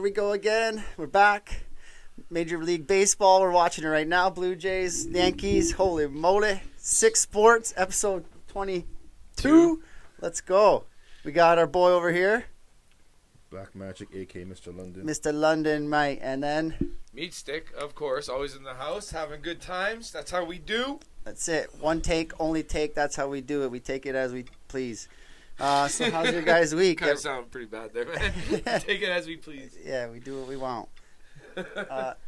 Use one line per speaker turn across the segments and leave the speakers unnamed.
we go again. We're back. Major League Baseball. We're watching it right now. Blue Jays, Yankees. Holy moly. 6 Sports, episode 22. Let's go. We got our boy over here.
Black Magic, a.k.a. Mr. London.
Mr. London, Mike. And then...
Meat Stick, of course. Always in the house, having good times. That's how we do.
That's it. One take, only take. That's how we do it. We take it as we please. So how's your guys' week?
Kind of sound pretty bad there, man. Take it as we please.
Yeah, we do what we want.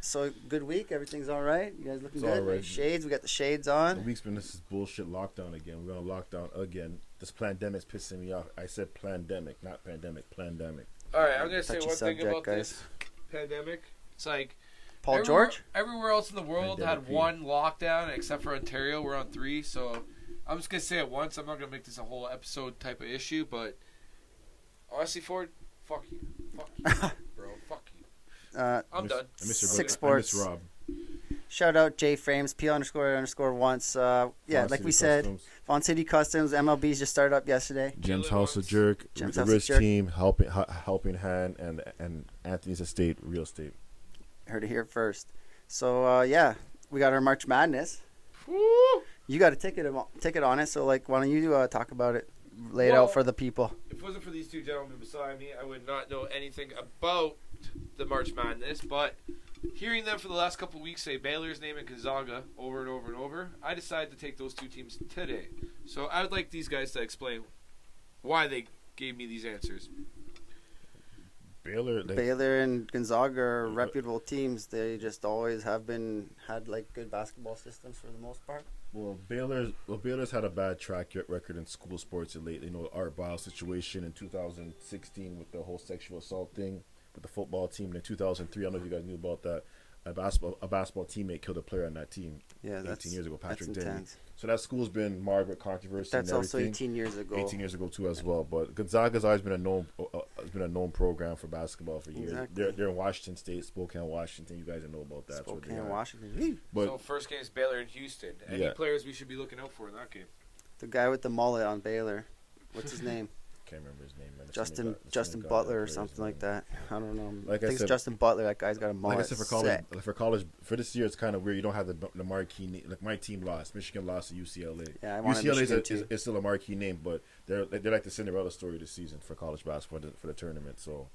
So good week. Everything's all right. You guys looking
It's
good?
all right.
Shades. We got the shades on.
The week's been this is bullshit lockdown again. We're on lockdown again. This pandemic's pissing me off. I said pandemic, not pandemic. Pandemic.
All right, I'm going to say
Touchy
one thing
subject,
about
guys.
this pandemic. It's like
Paul George?
Everywhere else in the world
Pandemic
had one lockdown, except for Ontario. We're on 3, so I'm just going to say it once. I'm not going to make this a whole episode type of issue, but honestly, Ford, fuck you. Fuck you, bro. Fuck you. I'm done.
6 Sports.
I miss Rob.
Shout out J Frames, P__once. Like we said,
Customs,
Vaughan City Customs, MLB's just started up yesterday.
Jim's House of Jerk,
Jim's
the
House of
Rich
Jerk.
Team, Helping Hand, and Anthony's Estate, Real Estate.
Heard it here first. So, we got our March Madness.
Woo!
You got a ticket on it, so, why don't you talk about it? Lay it out for the people.
If it wasn't for these two gentlemen beside me, I would not know anything about the March Madness, but hearing them for the last couple of weeks say Baylor's name and Gonzaga over and over and over, I decided to take those two teams today. So I would like these guys to explain why they gave me these answers.
Baylor,
And Gonzaga are reputable teams. They just always had good basketball systems for the most part.
Well, Baylor's had a bad track record in school sports lately. You know, the Art Bile situation in 2016 with the whole sexual assault thing with the football team. And in 2003, I don't know if you guys knew about that. A basketball teammate killed a player on that team.
Yeah,
18 years ago, Patrick
that's
Daly.
intense.
So that school's been marred with controversy.
That's
and
also
everything.
18 years ago.
18 years ago too, as well. But Gonzaga's always been a known program for basketball for years.
Exactly.
They're in Washington State, Spokane, Washington. You guys know about that.
Spokane, Washington.
But
So first game is Baylor and Houston. Any players we should be looking out for in that game?
The guy with the mullet on Baylor. What's his name?
Can't remember his name. Man.
Justin Butler or something like that. I don't know.
Like
I
I
think
said,
it's Justin Butler. That guy's got a mullet.
Like I said, for college, for this year, it's kind of weird. You don't have the marquee name. Like my team lost. Michigan lost to UCLA.
Yeah, I wanted
UCLA
Michigan
is still a marquee name, but they're like the Cinderella story this season for college basketball for the tournament. So,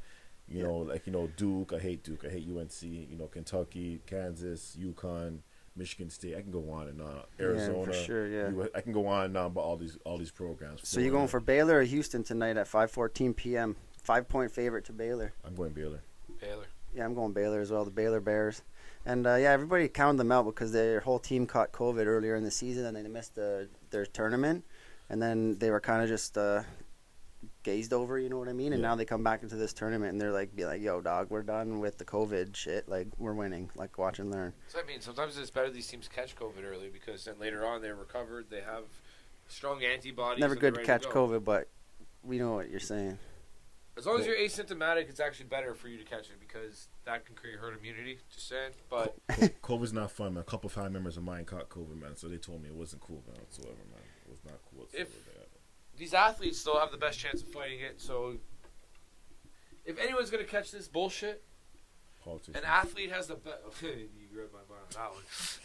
you know, Duke. I hate Duke. I hate UNC. You know, Kentucky, Kansas, UConn, Michigan State. I can go on and on. Arizona.
Yeah, for sure. Yeah.
I can go on and on about all these programs.
So you going for Baylor or Houston tonight at 5:14 p.m. 5-point favorite to Baylor.
I'm going Baylor.
Baylor.
Yeah, I'm going Baylor as well. The Baylor Bears. And everybody counted them out because their whole team caught COVID earlier in the season and they missed their tournament. And then they were kind of just gazed over, you know what I mean? And now they come back into this tournament and they're be like, yo, dog, we're done with the COVID shit. Like, we're winning. Like, watch and learn.
So, I mean, sometimes it's better these teams catch COVID early because then later on they're recovered. They have strong antibodies.
Never good to catch
go.
COVID, but we know what you're saying.
As long as you're asymptomatic, it's actually better for you to catch it because that can create herd immunity. Just saying. But
COVID's not fun, man. A couple of family members of mine caught COVID, man. So they told me it wasn't cool, man, whatsoever, man. It was not cool whatsoever.
These athletes still have the best chance of fighting it, so if anyone's going to catch this bullshit,
Politicians.
an athlete has the best. You read my mind on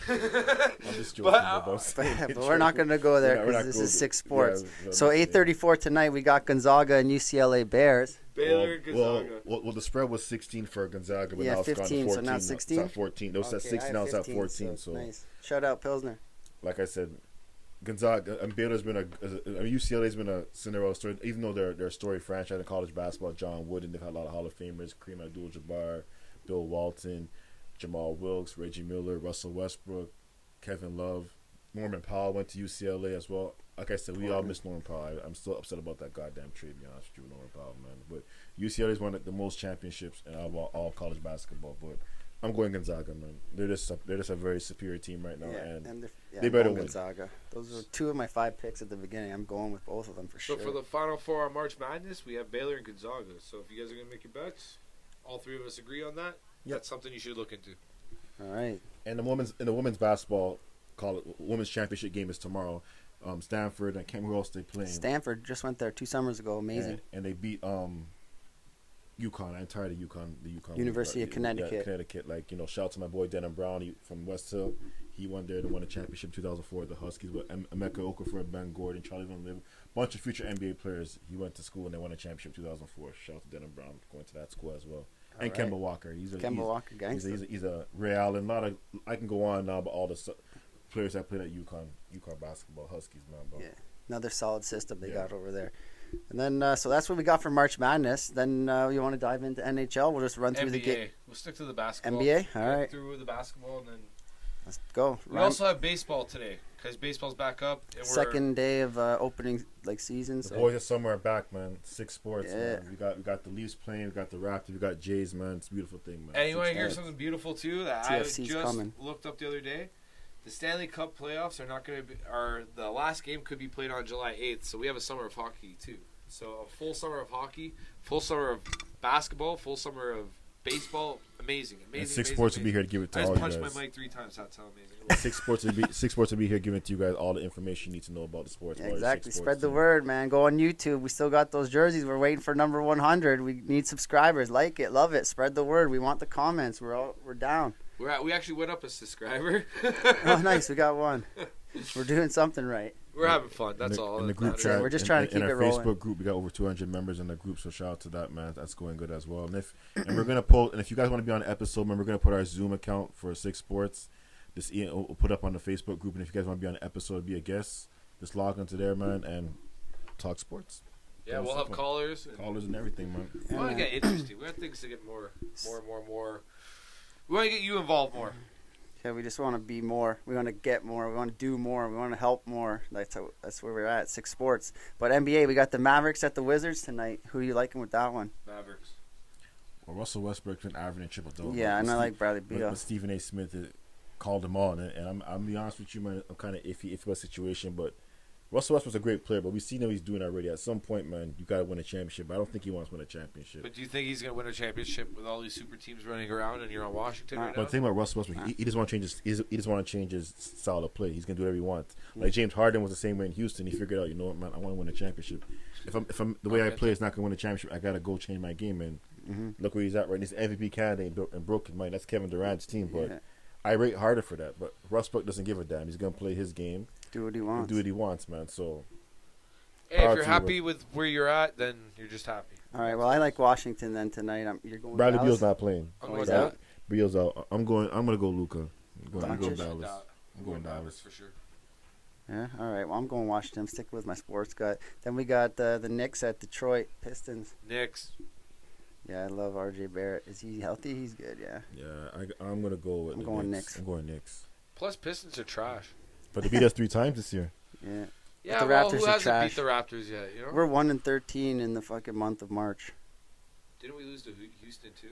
that one.
I'm just joking
But we're not going to go there because this is 6 Sports. So 8:34 tonight, we got Gonzaga and UCLA Bears.
Baylor, Gonzaga.
Well, the spread was 16 for Gonzaga, but
Yeah,
now it's
15,
gone to 14.
so now it's 16?
It's at 14. Those said 16, now it's at 14. So,
nice. Shout out Pilsner.
like I said, Gonzaga and Baylor's been UCLA's been a Cinderella story. Even though they're a story franchise in college basketball, John Wooden, they've had a lot of Hall of Famers: Kareem Abdul-Jabbar, Bill Walton, Jamal Wilkes, Reggie Miller, Russell Westbrook, Kevin Love, Norman Powell went to UCLA as well. Like I said, we all miss Norman Powell. I'm still upset about that goddamn trade, to be honest with you, Norman Powell, man. But UCLA's won the most championships in all college basketball. But I'm going Gonzaga, man. They're just a very superior team right now, and they better win.
Gonzaga. Those are 2 of my 5 picks at the beginning. I'm going with both of them for sure.
So for the Final Four on March Madness, we have Baylor and Gonzaga. So if you guys are going to make your bets, all 3 of us agree on that.
Yep.
That's something you should look into.
All right.
And the women's basketball women's championship game is tomorrow. Stanford and who else they playing?
Stanford just went there 2 summers ago. Amazing.
And they beat UConn. I'm tired of UConn. The UConn
University of Connecticut.
Yeah, Connecticut. Like, shout out to my boy Denham Brown from West Hill. He won there to win a championship in 2004 at the Huskies with Emeka Okafor, Ben Gordon, Charlie Van Liv, bunch of future NBA players. He went to school and they won a championship in 2004. Shout out to Denham Brown going to that school as well. And Kemba Walker.
Walker gangster.
He's a Real and I can go on now, but all the players that played at UConn basketball, Huskies, man. But.
Yeah, another solid system they got over there. And then, so that's what we got for March Madness. Then you want to dive into NHL? We'll just run through
NBA.
the game.
We'll stick to the basketball.
NBA? All right.
Through the basketball, and then
let's go.
we also have baseball today because baseball's back up. And
Second day of opening season.
The boys of summer are back, man. 6Sports,
Yeah.
man. We got the Leafs playing. We got the Raptors. We got Jays, man. It's a beautiful thing, man.
And you want to hear
Sports.
something beautiful too that
TFC's
I just
coming.
looked up the other day? The Stanley Cup playoffs are not going to be. The last game could be played on July 8th, so we have a summer of hockey too. So a full summer of hockey, full summer of basketball, full summer of baseball. Amazing.
And 6Sports will be here to give it to all you guys.
I just punched my mic 3 times. That's how amazing it was.
6Sports will be here giving it to you guys all the information you need to know about the sports.
Yeah, exactly. Spread the word, man. Go on YouTube. We still got those jerseys. We're waiting for number 100. We need subscribers. Like it, love it. Spread the word. We want the comments. We're down.
We actually went up a subscriber.
Oh, nice. We got one. We're doing something right.
We're having fun. That's all.
In the group chat,
we're just trying to keep it rolling.
In our Facebook group, we got over 200 members in the group, so shout out to that, man. That's going good as well. And we're gonna post. And if you guys want to be on an episode, man, we're gonna put our Zoom account for 6Sports. This we'll put up on the Facebook group, and if you guys want to be on an episode, be a guest, just log into there, man, and talk sports.
Yeah, we'll have callers
and everything, man.
We want to get interesting. We want things to get more. We want to get you involved more.
Yeah, we just want to be more. We want to get more. We want to do more. We want to help more. That's where we're at 6Sports. But NBA, we got the Mavericks at the Wizards tonight. Who are you liking with that one?
Mavericks.
Well, Russell Westbrook's been averaging triple double.
Yeah, and I like Bradley Beal.
But Stephen A. Smith called him on, and I'm be honest with you, man. I'm kind of iffy about the situation, but Russell Westbrook's a great player, but we see what he's doing already. At some point, man, you got to win a championship. But I don't think he wants to win a championship.
But do you think he's going to win a championship with all these super teams running around and you're on Washington right now?
But the thing about Russell Westbrook, he just want to change his. He just want to change his style of play. He's going to do whatever he wants. Like James Harden was the same way in Houston. He figured out, you know what, man, I want to win a championship. If I'm the way I play is not going to win a championship, I got to go change my game. And look where he's at right now. He's an MVP candidate and broken mind. That's Kevin Durant's team, but I rate harder for that. But Westbrook doesn't give a damn. He's going to play his game.
Do what he wants,
man. So.
Hey, if you're happy with where you're at, then you're just happy.
All right. Well, I like Washington then tonight. You're going.
Bradley
Dallas?
Beal's not playing.
I'm going Dallas.
Beal's out. I'm gonna go Luka. I'm going Dallas.
I'm going Dallas for sure.
Yeah. All right. Well, I'm going Washington. I'm sticking with my sports gut. Then we got the Knicks at Detroit Pistons.
Knicks.
Yeah, I love R.J. Barrett. Is he healthy? He's good. Yeah.
Yeah, I'm gonna go with.
I'm going Knicks.
I'm going Knicks.
Plus, Pistons are trash.
But they beat us 3 times this year.
Yeah.
Yeah,
the
well,
Raptors
who
are
hasn't
trash.
beat the Raptors yet? You know?
We're 1-13 in the fucking month of March.
Didn't we lose to Houston too?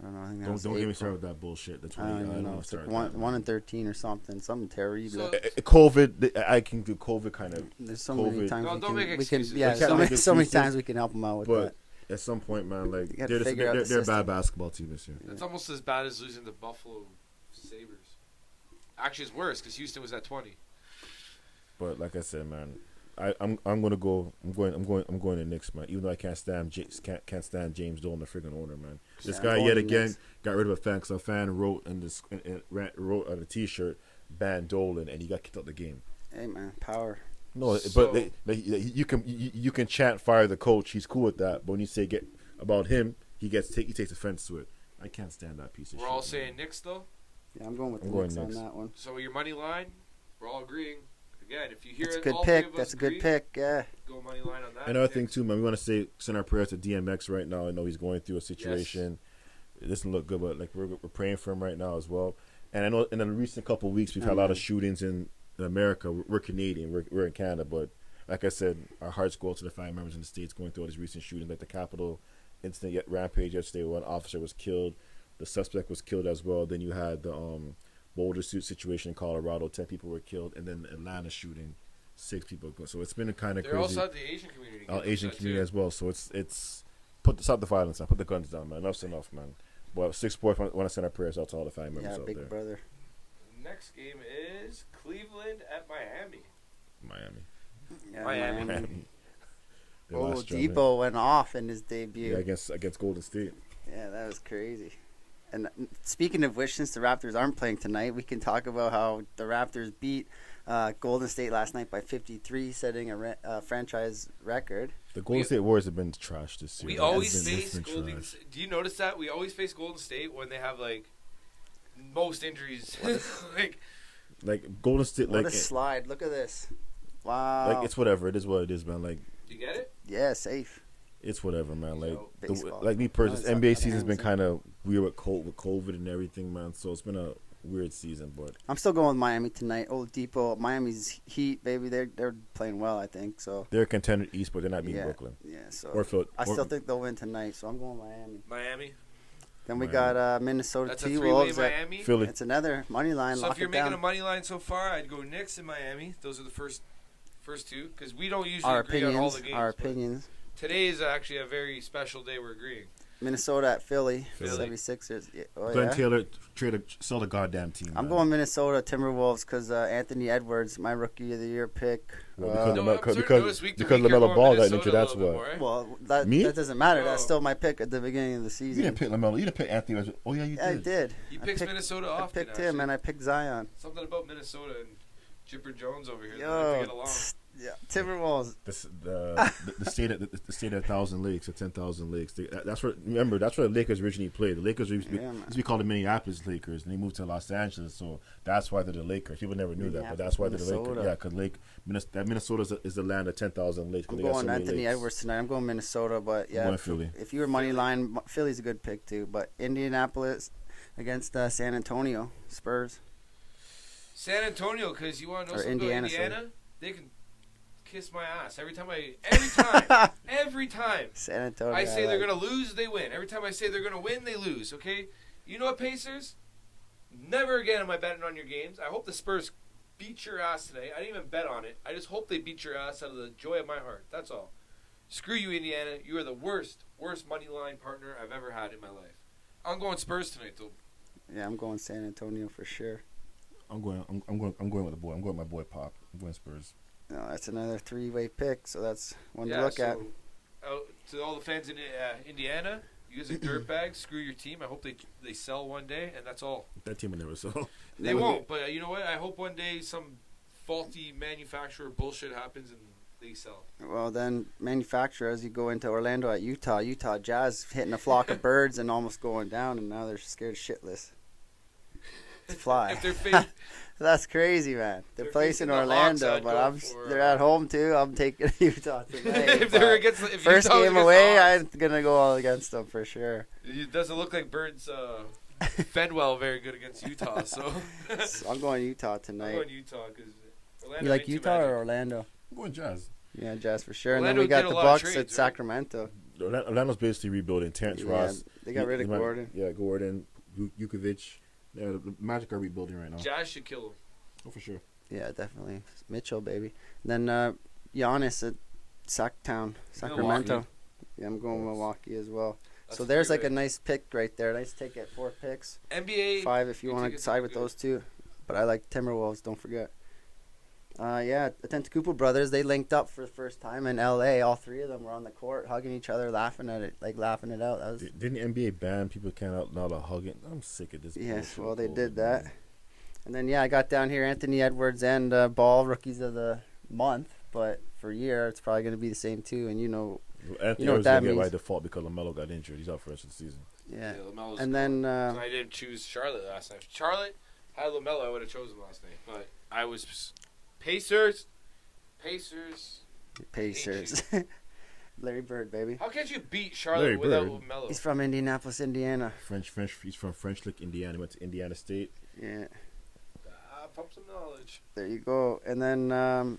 I don't know. I think that was
Don't get me
April.
started with that bullshit. That's
I don't even know. It's like 1-13 or something. Something terrible.
So,
COVID. I can do COVID kind of.
There's so many times
don't make
we can.
excuses.
Yeah,
We can't make
so many
excuses,
times we can help them out with
but
that.
at some point, man, like
You gotta figure out the
they're a
system.
bad basketball team this year.
It's almost as bad as losing to Buffalo Sabres. Actually, it's worse because Houston was at 20.
But like I said, man, I'm gonna go. I'm going to Knicks, man. Even though I can't stand James Dolan, the friggin' owner, man. This guy yet again got rid of a fan because a fan wrote wrote on a T-shirt, ban Dolan, and he got kicked out the game.
Hey man, power.
No,
So-
but you can chant fire the coach. He's cool with that. But when you say get about him, he takes offense to it. I can't stand that piece of shit.
We're all saying Knicks though.
Yeah, I'm going with the
I'm going
Knicks on
Knicks.
that one.
So your money line, we're all agreeing. Again, if you hear
That's a
it,
good
all three of
pick.
us
That's a good
agree,
pick. Yeah.
Go money line on that.
Another thing too, man, we want to send our prayers to DMX right now. I know he's going through a situation. It doesn't look good, but like we're praying for him right now as well. And I know in the recent couple of weeks we've had a lot of shootings in America. We're Canadian. We're in Canada, but like I said, our hearts go out to the family members in the States going through all these recent shootings, like the Capitol incident, Rampage yesterday, where one officer was killed. The suspect was killed as well. Then you had the Boulder suit situation in Colorado. 10 people were killed, and then Atlanta shooting, 6 people go. So it's been a kind of crazy.
They're also at the Asian community.
Asian community as well. So it's stop the violence now. Put the guns down, man. Enough's enough, man. Well, 6Sports want to send our prayers out to all the family members
Yeah,
out
big
there.
brother.
Next game is Cleveland at Miami.
Miami.
Yeah,
Miami.
their last round,
Depot went off in his debut.
yeah, against Golden State.
Yeah, that was crazy. And speaking of which, since the Raptors aren't playing tonight, we can talk about how the Raptors beat Golden State last night by 53, setting a franchise record.
The Golden State Warriors have been trash this year.
We always face Golden State. Do you notice that? We always face Golden State when they have, like, most injuries.
like Golden State,
What
like
a slide. Look at this. Wow.
like it's whatever. It is what it is, man. Like,
you get it?
Yeah, safe.
it's whatever, man. Like,
Baseball.
like me personally,
No, it's
NBA
not
season's been
Amazon.
kind of weird with COVID and everything, man. So it's been a weird season, but
I'm still going with Miami tonight. Depot, Miami's Heat, baby. They're playing well, I think. So
they're a contender East, but they're not beating
yeah,
Brooklyn
yeah. So
or Phil.
I still think they'll win tonight. So I'm going Miami.
Miami.
Then we
Miami.
got Minnesota
That's a
T-Wolves.
three-way Miami.
Philly.
It's another money line.
So
Lock
if you're
it
making
down.
a money line so far, I'd go Knicks and Miami. Those are the first two, because we don't usually
Our
agree on all the
opinions.
games.
Our
but
opinions.
Today is actually a very special day. We're agreeing.
Minnesota at Philly.
Philly.
76ers. Yeah. Oh,
Glenn
yeah.
Taylor sell the goddamn team.
I'm
man.
going Minnesota Timberwolves because Anthony Edwards, my Rookie of the Year pick.
Well,
No, I'm starting to
because
notice week to
because
week you're
LaMelo
going
Ball got
Minnesota
injured.
a
That's
little bit
why.
more, eh?
Well,
Me?
that doesn't matter.
Oh.
That's still my pick at the beginning of the
You
season.
didn't pick LaMelo. You didn't pick Anthony Edwards. Oh yeah, you did.
I did.
He
I
picks
picked-
Minnesota
I
often.
picked him,
actually.
and I picked Zion.
Something about Minnesota and Chipper Jones over here. That
Yo,
they get along.
yeah, Timberwolves.
The state of the state of 1,000 lakes or 10,000 lakes. That's where the Lakers originally played. The Lakers used
Yeah, man.
to be called the Minneapolis Lakers, and they moved to Los Angeles. So that's why they're the Lakers. People never knew that, but that's why they're the Lakers.
Minnesota.
Yeah, because Minnesota is the land of 10,000 lakes. 'cause
I'm
they got
going
so many
Anthony
lakes.
Edwards tonight. I'm going Minnesota, but
I'm
yeah,
going Philly.
if you were money line, Philly's a good pick too. But Indianapolis against San Antonio Spurs.
San Antonio, because you want to know
Or
something
Indiana,
about Indiana? They can kiss my ass every time.
San Antonio.
I say they're
like.
going to lose, they win. Every time I say they're going to win, they lose, okay? You know what, Pacers? Never again am I betting on your games. I hope the Spurs beat your ass today. I didn't even bet on it. I just hope they beat your ass out of the joy of my heart. That's all. Screw you, Indiana. You are the worst money line partner I've ever had in my life. I'm going Spurs tonight, though.
Yeah, I'm going San Antonio for sure.
I'm going with the boy. I'm going with my boy Pop. I'm going Spurs.
No, that's another three-way pick, so that's one to
Yeah,
look at.
To all the fans in Indiana, you guys are dirtbags. Screw your team. I hope they sell one day, and that's all.
That team will never sell.
They won't, but you know what? I hope one day some faulty manufacturer bullshit happens and they sell.
Well, then manufacturers, you go into Orlando at Utah Jazz hitting a flock of birds and almost going down, and now they're scared shitless to fly.
If they're fake,
That's crazy, man. They're
They're
placing
facing the Hawks,
Orlando,
I'd
but
go for,
they're at home too. I'm taking Utah tonight.
if they're
but
against, if
first
Utah was
game
against
away,
the Hawks,
I'm gonna go all against them for sure.
it doesn't look like Birds fed well very good against Utah. So
So I'm going Utah
I'm
tonight.
going Utah because
You like Utah or Orlando?
I'm going Jazz.
Yeah, Jazz for sure.
Orlando
and then we got
did a
the
lot of
Bucks
trades,
at
right?
Sacramento.
Orlando's basically rebuilding. Terrence
Yeah,
Ross.
they got rid of Gordon.
Yeah, Gordon, Jukovic. Yeah, the Magic are rebuilding right now.
Jazz should kill him.
Oh, for sure.
Yeah, definitely Mitchell, baby. And then Giannis at Sacramento.
Milwaukee.
Yeah, I'm going Milwaukee as well.
That's
So
a
there's like a
three-way.
nice pick right there. Nice take at 4 picks.
NBA
5 if you
your
want to
tickets
side
are
with
good.
those two. But I like Timberwolves, don't forget. Yeah, the Tentacoupo brothers, they linked up for the first time in LA. All three of them were on the court hugging each other, laughing at it, like laughing it out. That was
Didn't the NBA ban people can't out now to hugging? I'm sick of this.
yes,
bullshit,
well they
bro,
did
man.
that. And then I got down here Anthony Edwards and Ball, rookies of the month, but for year it's probably going to be the same too. And
Anthony
you know what
Edwards
that
gonna get by
means.
default because LaMelo got injured. He's out for the rest of the season.
yeah.
LaMelo's
And then
gone. I didn't choose Charlotte last night. If Charlotte had LaMelo, I would have chosen last night. But I was Pacers.
Pacers. Larry Bird, baby.
How can't you beat Charlotte
Larry
without
Bird.
LaMelo?
He's from Indianapolis, Indiana.
French. He's from French Lick, Indiana. Went to Indiana State.
Yeah.
Pump some knowledge.
There you go. And then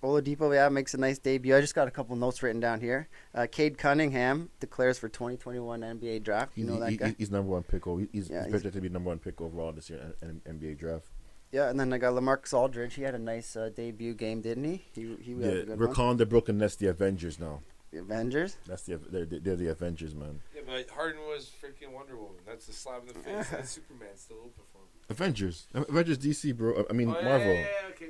Oladipo, makes a nice debut. I just got a couple notes written down here. Cade Cunningham declares for 2021 NBA draft. You know that guy?
He's number one pick. He's
Yeah,
projected to be number one pick overall this year in NBA draft.
Yeah, and then I got LaMarcus Aldridge. He had a nice debut game, didn't he? He had a good
we're
one.
calling the Brooklyn Nets the Avengers now.
The Avengers.
They're the Avengers, man.
Yeah, but Harden was freaking Wonder Woman. That's the slap in the face. That's Superman still open for him.
Avengers DC, bro. I mean
Oh, yeah,
Marvel.
Yeah, okay.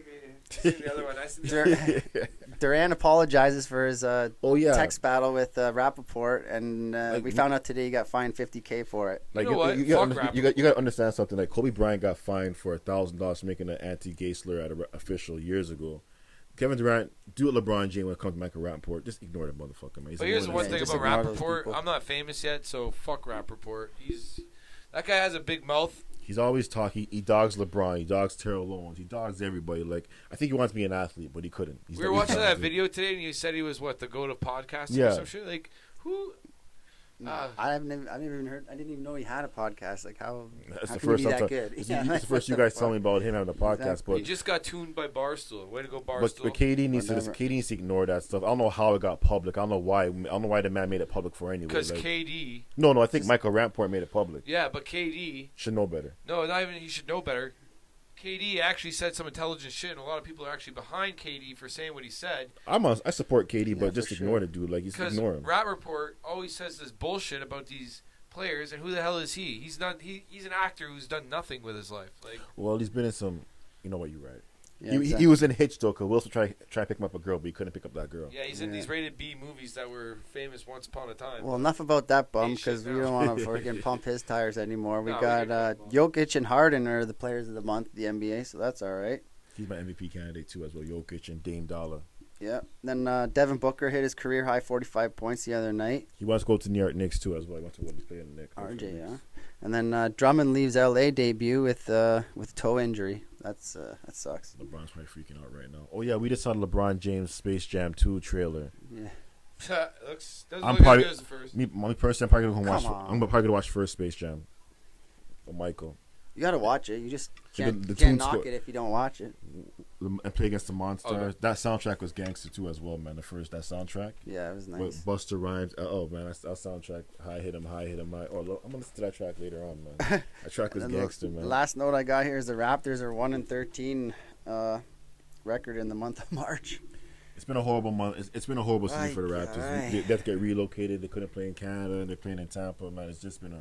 seen the other one. I seen the
Durant apologizes for his
yeah.
text battle with Rappaport, and we found out today he got fined $50K for it.
Like
You know what?
you
Fuck
got to understand something. Like Kobe Bryant got fined for $1,000 making an anti-gay slur at an official years ago. Kevin Durant, do what LeBron James when it comes to Michael Rappaport. Just ignore the motherfucker, man.
But here's the one thing
just
about
ignore those
Rappaport.
people.
I'm not famous yet, so fuck Rappaport. That guy has a big mouth.
He's always talking. He dogs LeBron. He dogs Terrell Owens. He dogs everybody. Like I think he wants to be an athlete, but he couldn't.
We were watching that video today, and you said he was the go to podcasting or some shit. Like who?
I never even heard. I didn't even know he had a podcast. Like how?
That's
how
the
can
first
he be
time.
that good?
It's the first you guys tell me about him having a podcast,
Exactly.
He
but
just got tuned by Barstool. Way to go, Barstool.
but KD needs to ignore that stuff. I don't know how it got public. I don't know why. I don't know why the man made it public for anyway.
Because
like,
KD.
No, I think Michael Rappaport made it public.
Yeah, but KD
Should know better.
No, not even he should know better. KD actually said some intelligent shit, and a lot of people are actually behind KD for saying what he said.
I support KD, but just
for
ignore
sure.
the dude. Like, just
Because
ignore him.
Rappaport always says this bullshit about these players, and who the hell is he? He's not. He's an actor who's done nothing with his life. Like,
Well, he's been in some. You know what? You're right.
Yeah,
He
exactly.
was in Hitch though, because Will tried to pick him up a girl, but he couldn't pick up that girl.
yeah, he's in these rated B movies that were famous once upon a time.
Well, enough about that bum
Hey,
because
shit,
we
no.
don't want to freaking pump his tires anymore. We
No, we
got
can talk about
Jokic and Harden are the players of the month, the NBA, so that's all right.
He's my MVP candidate too, as well. Jokic and Dame Dollar.
Yeah. Then Devin Booker hit his career high 45 points the other night.
He wants to go to New York Knicks too, as well. He wants to go to play in the Knicks.
RJ, yeah. And then Drummond leaves LA debut with toe injury. That sucks.
LeBron's probably freaking out right now. Oh yeah, we just saw the LeBron James Space Jam 2 trailer.
Yeah.
Doesn't
I'm
look
probably-
as good as the first.
Me personally, I'm probably gonna
Come
watch.
on.
I'm probably gonna watch first Space Jam. Or Michael.
You got to watch it. You just
The-
can't,
the
you can't
tune
knock
score-
it if you don't watch it.
And play against the Monsters.
Okay.
That soundtrack was gangster too, as well, man. That soundtrack.
Yeah, it was nice.
With Busta Rhymes. Oh man, that soundtrack. High hit him. Oh, look, I'm gonna listen to that track later on, man. That track is
And the
gangster, man.
last note I got here is the Raptors are 1-13 record in the month of March.
It's been a horrible month. It's been a horrible season for the
Ay,
Raptors.
ay.
They have to get relocated. They couldn't play in Canada, and they're playing in Tampa, man. It's just been a.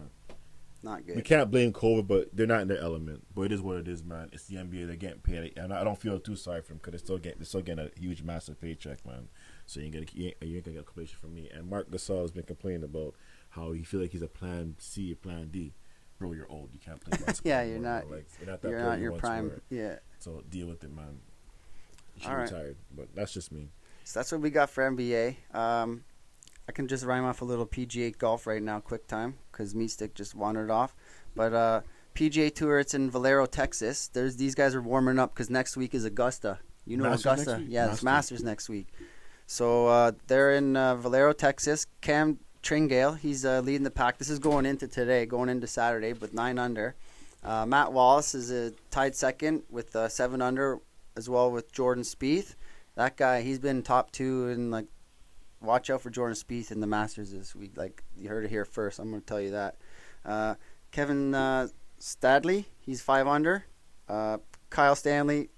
Not good.
We can't blame COVID, but they're not in their element. But it is what it is, man. It's the NBA. They're getting paid, and I don't feel too sorry for them because they're still getting a huge, massive paycheck, man. So you ain't gonna get a completion from me. And Mark Gasol has been complaining about how he feel like he's a Plan C, or Plan D. Bro, you're old. You can't play basketball.
Yeah,
anymore,
you're
bro. Like, you're not
You're
player
not
you
your
once
prime.
were.
Yeah.
So deal with it, man. You should
All
be
right.
retired, but that's just me.
So that's what we got for NBA. I can just rhyme off a little PGA golf right now, quick time, because Meat Stick just wandered off. But PGA Tour, it's in Valero, Texas. These guys are warming up because next week is Augusta. You know
Masters
Augusta?
next week?
Yeah, it's Masters next week. So they're in Valero, Texas. Cam Tringale, he's leading the pack. This is going into Saturday with 9 under. Matt Wallace is tied second with 7 under, as well with Jordan Spieth. That guy, he's been top 2 and like. Watch out for Jordan Spieth in the Masters this week. Like you heard it here first. I'm going to tell you that. Kevin Stadley, he's 5 under. Kyle Stanley,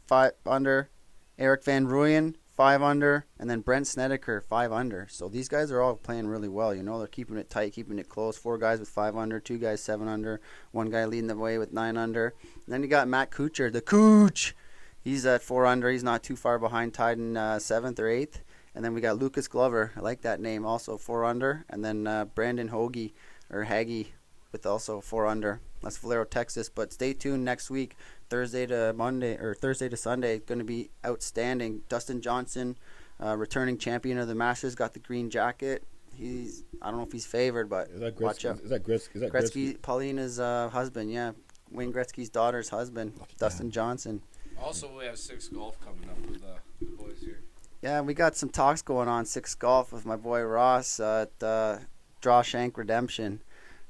5 under. Eric Van Rooyen, 5 under. And then Brent Snedeker, 5 under. So these guys are all playing really well. You know, they're keeping it tight, keeping it close. 4 guys with 5 under, 2 guys 7 under, 1 guy leading the way with 9 under. And then you got Matt Kuchar, the Cooch. He's at 4 under. He's not too far behind, tied in 7th or 8th. And then we got Lucas Glover. I like that name, also 4 under. And then Brandon Hagee with also 4 under. That's Valero, Texas. But stay tuned next week, Thursday to Sunday. Going to be outstanding. Dustin Johnson, returning champion of the Masters, got the green jacket. I don't know if he's favored, but watch out.
Is that
Gretzky, Paulina's husband, yeah. Wayne Gretzky's daughter's husband, Dustin Johnson.
Also, we have 6 golf coming up with the boys here.
Yeah, we got some talks going on 6 golf with my boy Ross at Drawshank Redemption.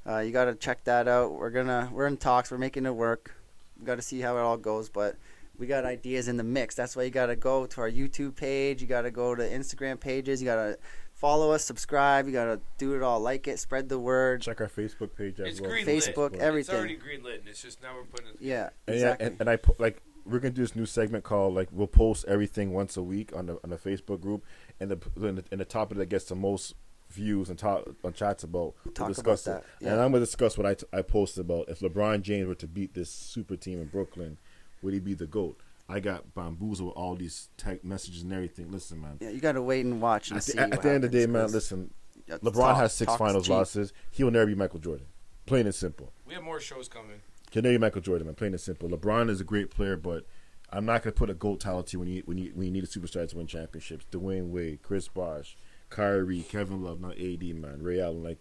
You got to check that out. We're in talks. We're making it work. We got to see how it all goes, but we got ideas in the mix. That's why you got to go to our YouTube page. You got to go to Instagram pages. You got to follow us, subscribe. You got to do it all. Like it, spread the word.
Check our Facebook page as
It's
well.
green
Facebook,
lit.
everything.
It's already green lit, and it's just now we're putting it.
Yeah,
And
exactly.
and I put we're gonna do this new segment called we'll post everything once a week on the Facebook group, and the topic that gets the most views and on chats about
Talk
we'll discuss
about
it.
that, yeah.
And I'm gonna discuss what I posted about if LeBron James were to beat this super team in Brooklyn, would he be the GOAT? I got bamboozled with all these tech messages and everything. Listen, man.
Yeah, you got to wait and watch and
At
see.
the end of the day, man, listen. LeBron has 6 finals losses. He will never be Michael Jordan. Plain and simple.
We have more shows coming.
He'll never be Michael Jordan, man. Plain and simple. LeBron is a great player, but I'm not going to put a GOAT title to you when you need a superstar to win championships. Dwayne Wade, Chris Bosh, Kyrie, Kevin Love, not AD, man. Ray Allen, like,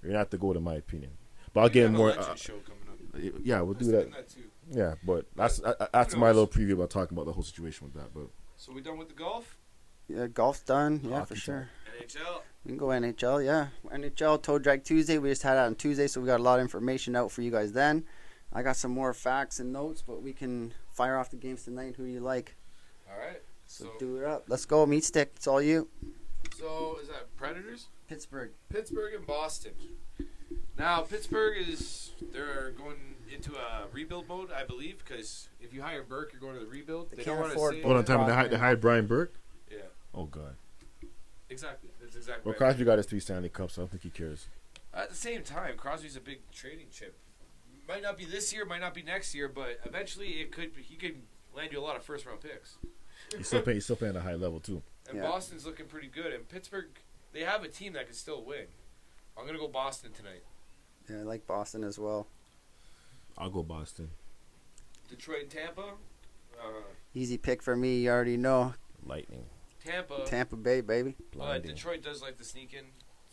you're not the GOAT in my opinion. But I'll get in more.
Show coming up.
Yeah, we'll do that. Yeah, but that's my little preview about talking about the whole situation with that. But
so we done with the golf?
Yeah, golf's done. Yeah, for sure.
NHL.
We can go NHL, yeah. NHL Toe Drag Tuesday. We just had it on Tuesday, so we got a lot of information out for you guys then. I got some more facts and notes, but we can fire off the games tonight. Who do you like?
All right.
So do it up. Let's go. Meat stick. It's all you.
So is that Predators?
Pittsburgh
and Boston. Now Pittsburgh they're going into a rebuild mode, I believe, because if you hire Burke, you're going to the rebuild. They don't want to say.
Hold on, time. They hired Brian Burke.
Yeah.
Oh God.
Exactly. That's exactly.
Well,
right.
Crosby got his 3 Stanley Cups, so I don't think he cares.
At the same time, Crosby's a big trading chip. Might not be this year, might not be next year, but eventually he could land you a lot of first round picks.
He's still playing at a high level too.
And Boston's looking pretty good. And Pittsburgh, they have a team that can still win. I'm gonna go Boston tonight.
Yeah, I like Boston as well.
I'll go Boston.
Detroit and Tampa.
Easy pick for me. You already know.
Lightning.
Tampa
Bay, baby.
Detroit does like to sneak in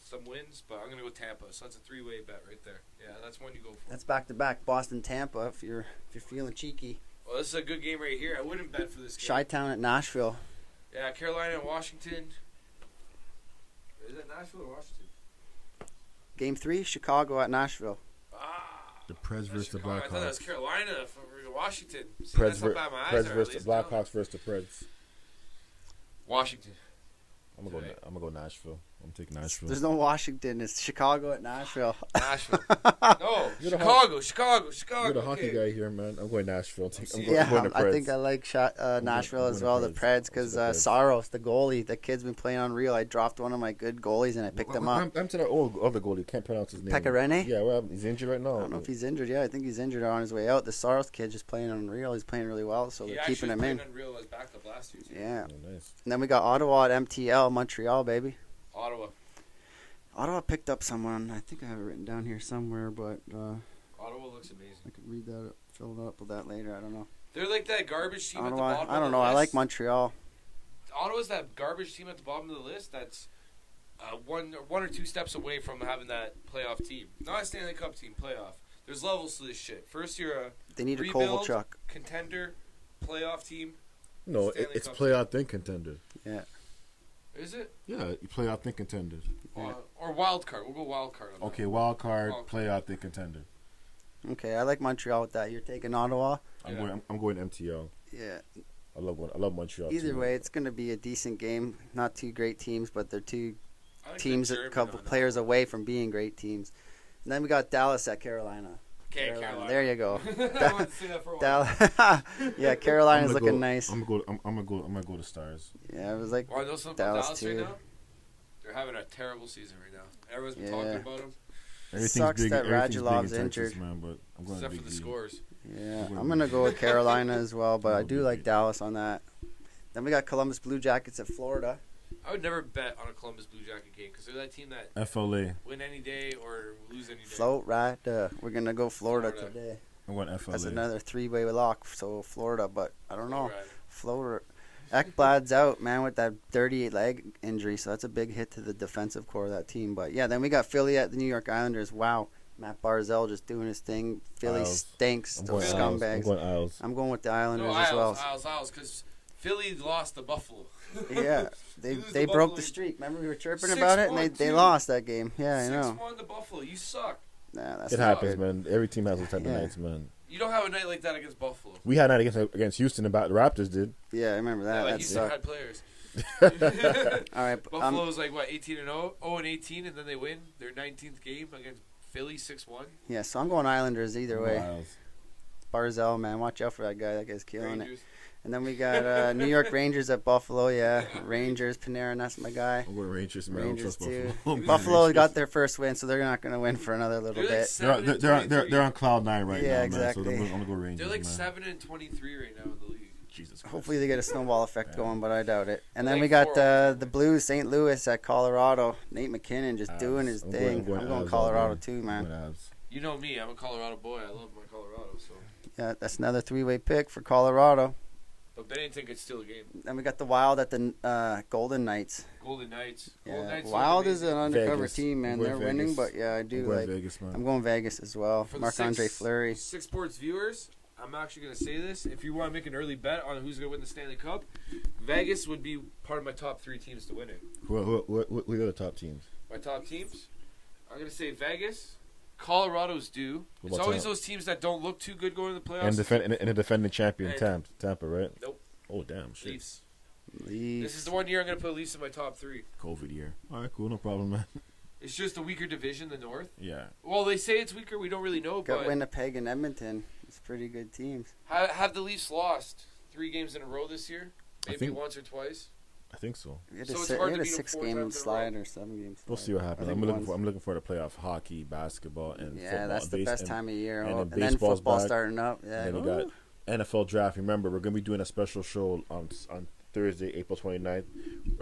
some wins, but I'm gonna go Tampa. So that's a 3-way bet right there. Yeah, that's one you go for.
That's back to back Boston Tampa. If you're feeling cheeky.
Well, this is a good game right here. I wouldn't bet for this game.
Chi-Town at Nashville.
Yeah, Carolina and Washington. Is that Nashville or Washington?
Game 3, Chicago at Nashville.
The Preds versus the Blackhawks.
I thought that was Carolina for Washington. See,
Preds versus the Blackhawks versus the Preds.
Washington.
I'm gonna go Nashville. I'm taking Nashville.
There's no Washington. It's Chicago at Nashville.
Nashville. No, Chicago.
You're the hockey guy here, man. I'm going Nashville. I'm going
the
Preds.
I think I like Nashville as well. The Preds, because Saros, the goalie, the kid's been playing unreal. I dropped one of my good goalies and I picked him up.
I'm to the other goalie. Can't pronounce his name.
Pecorine?
Yeah, well, he's injured right now.
I don't know if he's injured. Yeah, I think he's injured on his way out. The Saros kid just playing unreal. He's playing really well, so they're keeping him in.
Unreal as backup last year.
Yeah.
Oh, nice.
And then we got Ottawa at MTL, Montreal, baby.
Ottawa
picked up someone. I think I have it written down here somewhere, but
Ottawa looks amazing.
I could read that, fill it up with that later. I don't know.
They're like that garbage team
Ottawa,
at the bottom.
I don't know. I like Montreal.
Ottawa's that garbage team at the bottom of the list. That's one or two steps away from having that playoff team. Not a Stanley Cup team, playoff. There's levels to this shit. First, you're
they need
rebuild,
a Kovalchuk
contender, playoff team.
No, it's playoff then contender.
Yeah.
Is it?
Yeah, you playoff then contender.
Or wild card. We'll go wild card.
Okay, wild card, playoff then contender.
Okay, I like Montreal with that. You're taking Ottawa.
I'm going MTL.
Yeah.
I love Montreal.
Either way, it's going to be a decent game. Not two great teams, but they're two teams a couple players away from being great teams. And then we got Dallas at Carolina.
Okay, Carolina.
There you go.
I want to see that for a while.
Yeah, Carolina's looking nice.
I'm gonna go to Stars.
Yeah, it was like
well, I know something about Dallas right now? They're having a terrible season right now. Everyone's been talking about them.
Sucks that Radulov's injured.
Texas, man, but I'm going
except for the scores.
Yeah, I'm going to go with Carolina as well, but I do like Dallas on that. Then we got Columbus Blue Jackets at Florida.
I would never bet on a Columbus Blue Jacket game because they're that team that
FLA
win any day or lose any day.
Float right. We're going to go Florida today.
I'm going FLA.
That's another 3-way lock, so Florida, but I don't know. Florida. Ekblad's out, man, with that dirty leg injury, so that's a big hit to the defensive core of that team. But, yeah, then we got Philly at the New York Islanders. Wow. Matt Barzell just doing his thing. Philly stinks. Those scumbags.
I'm going Isles.
I'm going with the Islanders
as
well.
Isles, because Philly lost to Buffalo.
Yeah, they broke the streak. Remember we were chirping about it, and they lost that game. Yeah, I know.
6-1 to Buffalo. You suck.
Nah, that's
it happens, man. Every team has those type of nights, man.
You don't have a night like that against Buffalo.
We had a night against Houston, about the Raptors did.
Yeah, I remember that. That
Houston had players.
All right,
Buffalo's like what 18-0, 0-18, and then they win their 19th game against Philly 6-1.
Yeah, so I'm going Islanders either way. Barzell, man, watch out for that guy. That guy's killing it. And then we got New York Rangers at Buffalo. Yeah, Rangers, Panarin, that's my guy.
I'm going Rangers, man.
Rangers too. Buffalo got their first win, so they're not going to win for another little bit.
They're on cloud 9 right now,
exactly.
man. So I'm going to go Rangers.
They're like 7-23 right now in the league.
Jesus Christ.
Hopefully they get a snowball effect
Yeah.
going, but I doubt it. And then
Like
we got
4-1.
the Blues, St. Louis at Colorado. Nate McKinnon just
Avs.
doing his
I'm
thing.
going
I'm going
Avs
Colorado
all day.
too, man.
I'm going Avs.
You know me. I'm a Colorado boy. I love my Colorado. So,
Yeah, that's another 3-way pick for Colorado.
but Bennington could steal a game.
Then we got the Wild at the Golden Knights.
Golden Knights.
Yeah,
Golden Knights.
Wild
look
is an
amazing.
undercover
Vegas.
team, man.
I'm
They're
going
winning,
Vegas.
but yeah, I
I'm
do
going
like.
Vegas, man.
I'm going Vegas as well.
For the
Marc-Andre Fleury.
6 Sports viewers, I'm actually going to say this. If you want to make an early bet on who's going to win the Stanley Cup, Vegas would be part of my top 3 teams to win it.
Who are the top teams?
My top teams, I'm going to say Vegas. Colorado's due.
What
It's
about
always
Tampa?
those teams that don't look too good going to the playoffs.
And the defending champion,
And-
Tampa, right?
Nope.
Oh, damn. Shit.
Leafs.
Leafs.
This is the one year I'm going to put Leafs in my top 3.
COVID year. All right, cool. No problem, man.
It's just a weaker division, the North.
Yeah.
Well, they say it's weaker. We don't really know,
Got
but
Winnipeg and Edmonton. It's pretty good teams.
have the Leafs lost 3 games in a row this year?
I
Maybe
think-
once or twice.
I think so.
We had
So
a,
it's
si-
hard
we
to
had a
beat 'em 4
6-game
times in a
slide or 7-game slide.
We'll see what happens.
I
I'm
think
looking
once.
for. I'm looking for the playoff hockey, basketball, and
Yeah,
football.
that's the best time of year.
and
Oh,
then
And then
baseball's
football
back.
starting up. Yeah.
And then we got NFL draft. Remember, we're gonna be doing a special show on Thursday, April 29th,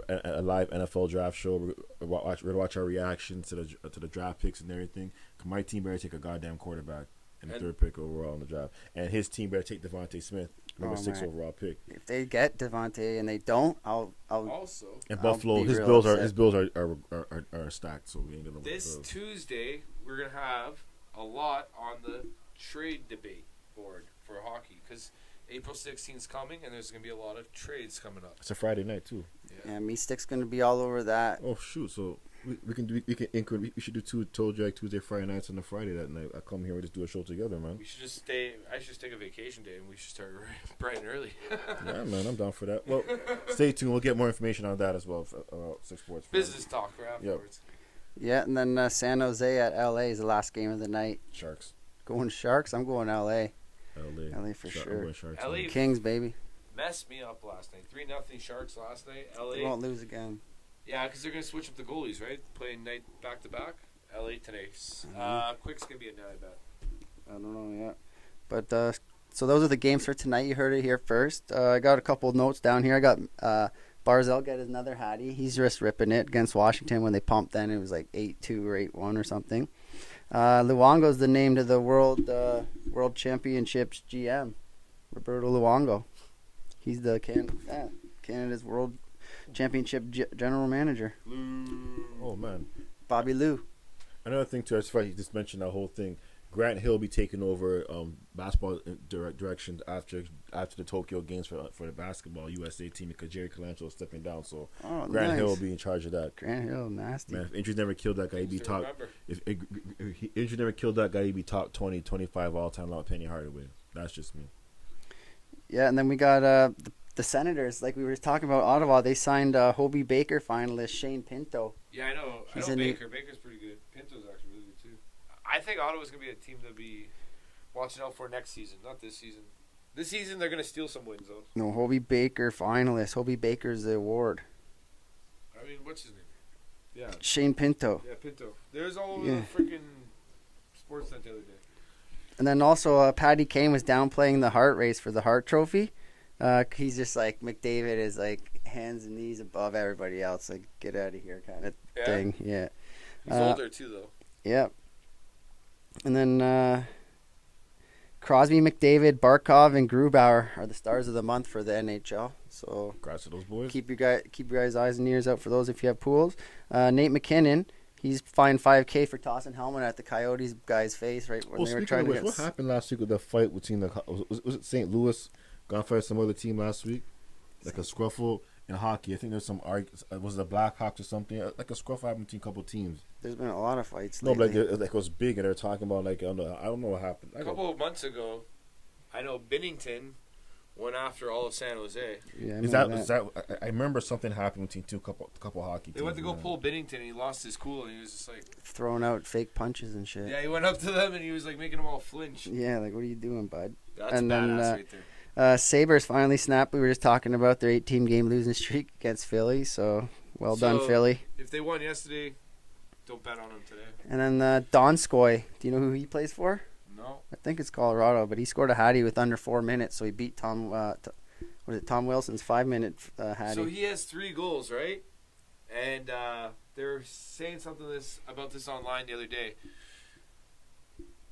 a live NFL draft show. We're gonna watch our reactions to the draft picks and everything. My team better take a goddamn quarterback in the
And-
3rd pick overall in the draft, and his team better take Devontae Smith, number
Oh,
6
man.
overall pick.
If they get Devontae and they don't, I'll
Also,
And
I'll
Buffalo,
be
his
real
bills
upset.
are stacked, so we ain't gonna.
this Tuesday, we're going to have a lot on the trade debate board for hockey because April 16th is coming and there's going to be a lot of trades coming up.
It's a Friday night too.
Yeah, me stick's gonna be all over that.
Oh shoot! So we should do 2 Toe Drag Tuesday, Friday nights, and a Friday that night. I come here, we just do a show together, man.
We should just stay. I should just take a vacation day and we should start bright and early.
Yeah, man, I'm down for that. Well, stay tuned. We'll get more information on that as well. About 6 Sports.
Business talk for afterwards.
Yeah, and then San Jose at LA is the last game of the night.
Sharks.
Going Sharks. I'm going LA.
LA.
LA for
I'm
sure.
going Sharks.
LA
man.
Kings, baby.
Messed me up last night. 3-0 Sharks last night.
They
LA.
won't lose again.
Yeah, because they're going to switch up the goalies, right? Playing night back to back. LA today. Quick's going to be a night, I bet.
I don't know yet. But so those are the games for tonight. You heard it here first. I got a couple of notes down here. I got Barzell got another Hattie. He's just ripping it against Washington when they pumped. Then it was like 8-2 or 8-1 or something. Luongo's the name to the World Championships GM. Roberto Luongo. He's the Canada's World Championship General Manager.
Oh man.
Bobby Lou.
Another thing too, as far as you just mentioned that whole thing, Grant Hill be taking over basketball direction after the Tokyo Games for the basketball USA team because Jerry Colangelo is stepping down. So
Oh,
Grant
nice.
Hill will be in charge of that.
Grant Hill, nasty.
Man, if injuries never killed that guy, he'd be
Things to
top.
remember.
If injuries never killed that guy, he'd be top 20, 25 all time, like Penny Hardaway. That's just me.
Yeah, and then we got the Senators, like we were talking about Ottawa. They signed Hobie Baker finalist Shane Pinto.
Yeah, I know.
He's
I know
in the-
Baker. Baker's pretty good. Pinto's actually really good, too. I think Ottawa's going to be a team to be watching out for next season, not this season. This season, they're going to steal some wins, though.
No, Hobie Baker finalist. Hobie Baker's the award.
I mean, what's his name? Yeah.
Shane Pinto.
Yeah, Pinto. There's all
Yeah.
the freaking Sportsnet the other day.
And then also Patty Kane was downplaying the Hart race for the Hart Trophy. He's just like McDavid is like hands and knees above everybody else. Like get out of here kind of
Yeah.
thing. Yeah.
He's
Uh,
older, too, though.
Yep. And then Crosby, McDavid, Barkov, and Grubauer are the stars of the month for the NHL. So
Congrats to those boys.
keep your guys' eyes and ears out for those if you have pools. Nate McKinnon, he's fined $5,000 for tossing helmet at the Coyotes guy's face right when
Oh,
they were
speaking
trying
of
to
which,
get.
what happened last week with the fight between was it St. Louis gonna fight some other team last week? Like a scruffle in hockey. I think there's some was it the Blackhawks or something? Like a scruffle happened between a couple teams.
There's been a lot of fights.
No, but
lately.
like it was big, and they're talking about like I don't know what happened.
A couple of months ago, I know Binnington went after all of San Jose.
Yeah,
Is that I remember something happened between couple hockey teams.
They went to go
man.
pull Binnington, and he lost his cool, and he was just like,
throwing out fake punches and shit?
yeah, he went up to them, and he was like making them all flinch.
Yeah, like what are you doing, bud?
That's
And then,
badass right there.
Sabres finally snapped. We were just talking about their 18 game losing streak against Philly. So well done,
So-
Philly.
If they won yesterday, don't bet on them today.
And then Donskoy. Do you know who he plays for?
No.
I think it's Colorado, but he scored a hattie with under 4 minutes, so he beat was it Tom Wilson's 5-minute Hattie?
So he has 3 goals, right? And they were saying something about this online the other day.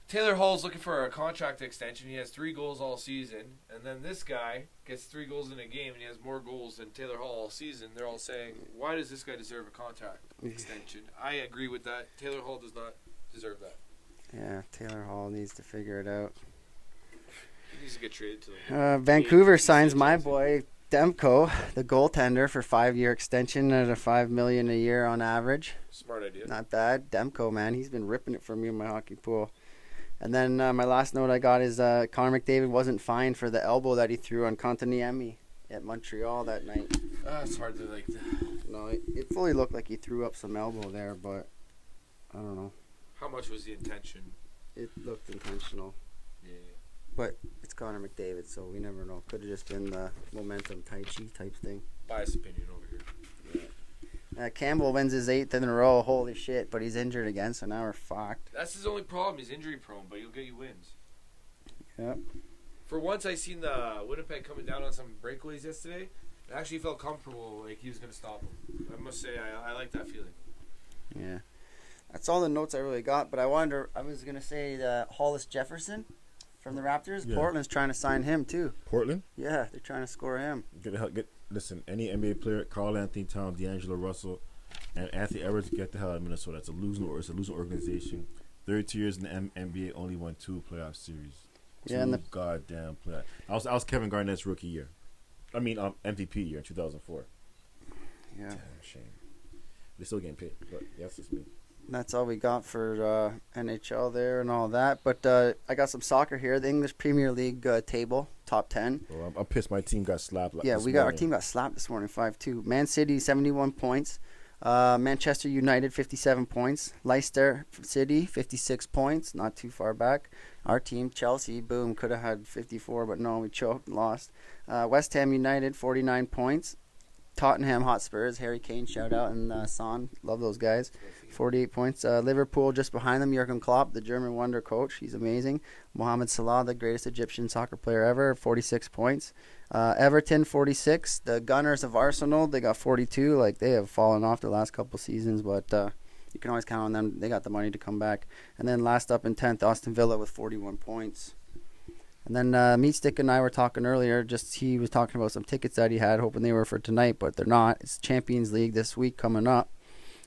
Taylor Hall's looking for a contract extension. He has 3 goals all season. And then this guy gets 3 goals in a game, and he has more goals than Taylor Hall all season. They're all saying, why does this guy deserve a contract extension? I agree with that. Taylor Hall does not deserve that.
Yeah, Taylor Hall needs to figure it out.
He needs to get traded to
Vancouver signs my boy Demko, the goaltender, for 5-year extension at a $5 million a year on average.
Smart idea.
Not bad. Demko, man, he's been ripping it for me in my hockey pool. And then my last note I got is Connor McDavid wasn't fined for the elbow that he threw on Kontaniemi at Montreal that night.
It's hard to like that.
No, it fully looked like he threw up some elbow there, but I don't know.
How much was the intention?
It looked intentional.
Yeah.
But it's Connor McDavid, so we never know. Could have just been the momentum Tai Chi type thing.
Biased opinion over here.
Campbell wins his 8th in a row. Holy shit, but he's injured again, so now we're fucked.
That's his only problem. He's injury prone, but he'll get you wins.
Yep.
For once, I seen the Winnipeg coming down on some breakaways yesterday. I actually felt comfortable, like he was going to stop him. I must say, I like that feeling.
Yeah. That's all the notes I really got, but I was going to say Hollis Jefferson from the Raptors.
Yeah.
Portland's trying to sign him, too.
Portland?
Yeah, they're trying to score him.
Listen, any NBA player, Karl Anthony Towns, D'Angelo Russell, and Anthony Edwards, get the hell out of Minnesota. It's a losing organization. 32 years in the NBA, only won 2 playoff series.
Yeah, and the
goddamn playoff. I was Kevin Garnett's rookie year. I mean, MVP year in 2004.
Yeah.
Damn shame. They're still getting paid, but yes, it's me.
That's all we got for NHL there and all that. But I got some soccer here. The English Premier League table, top 10.
Well, I'm pissed my team got slapped.
Our team got slapped this morning, 5-2. Man City, 71 points. Manchester United, 57 points. Leicester City, 56 points. Not too far back. Our team, Chelsea, boom, could have had 54, but no, we choked and lost. West Ham United, 49 points. Tottenham Hotspurs, Harry Kane, shout out, and Son, love those guys, 48 points. Liverpool just behind them, Jurgen Klopp, the German wonder coach, he's amazing. Mohamed Salah, the greatest Egyptian soccer player ever, 46 points. Everton, 46. The Gunners of Arsenal, they got 42. Like, they have fallen off the last couple seasons, but you can always count on them. They got the money to come back. And then last up in 10th, Aston Villa with 41 points. And then Meatstick and I were talking earlier. He was talking about some tickets that he had, hoping they were for tonight, but they're not. It's Champions League this week coming up,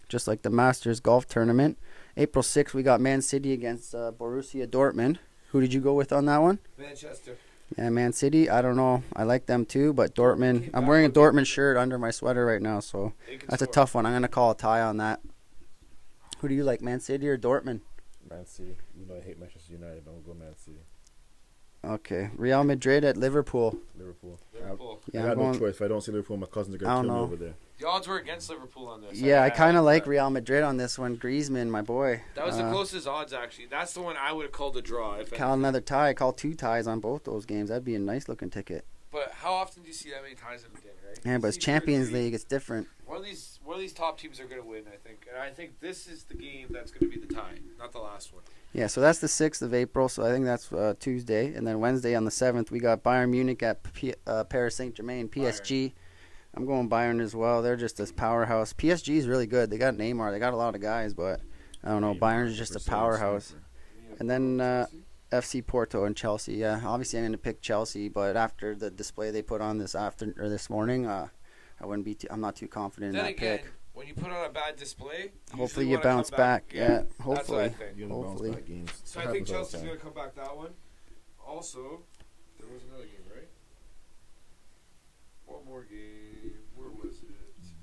just like the Masters golf tournament. April 6th, we got Man City against Borussia Dortmund. Who did you go with on that one?
Manchester.
Yeah, Man City. I don't know. I like them too, but Dortmund. I'm wearing a Dortmund shirt under my sweater right now, so that's a tough one. I'm gonna call a tie on that. Who do you like, Man City or Dortmund?
Man City. You know I hate Manchester United, but I'm gonna go Man City.
Okay, Real Madrid at Liverpool.
Liverpool.
Yeah,
I got no choice. If I don't see Liverpool, my cousins are going to kill me over there.
The odds were against Liverpool on this.
Yeah, I kind of like Real Madrid on this one. Griezmann, my boy.
That was the closest odds, actually. That's the one I would have called a draw.
Call another tie. Call 2 ties on both those games. That'd be a nice-looking ticket.
But how often do you see that many ties in a game, right?
Yeah, but it's Champions League. It's different.
One of these top teams are going to win, I think. And I think this is the game that's going to be the tie, not the last one.
Yeah, so that's the 6th of April, so I think that's Tuesday. And then Wednesday on the 7th, we got Bayern Munich at Paris Saint-Germain, PSG. Bayern. I'm going Bayern as well. They're just this powerhouse. PSG is really good. They got Neymar. They got a lot of guys, but I don't know. Bayern's just a powerhouse. And then FC Porto and Chelsea. Yeah, obviously I'm going to pick Chelsea, but after the display they put on this morning, I'm not too confident in that pick.
When you put on a bad display,
hopefully you bounce back. Yeah, hopefully.
That's what I think.
Hopefully.
So I think Chelsea's going to come back that one. Also, there was another game, right? One more game. Where was it?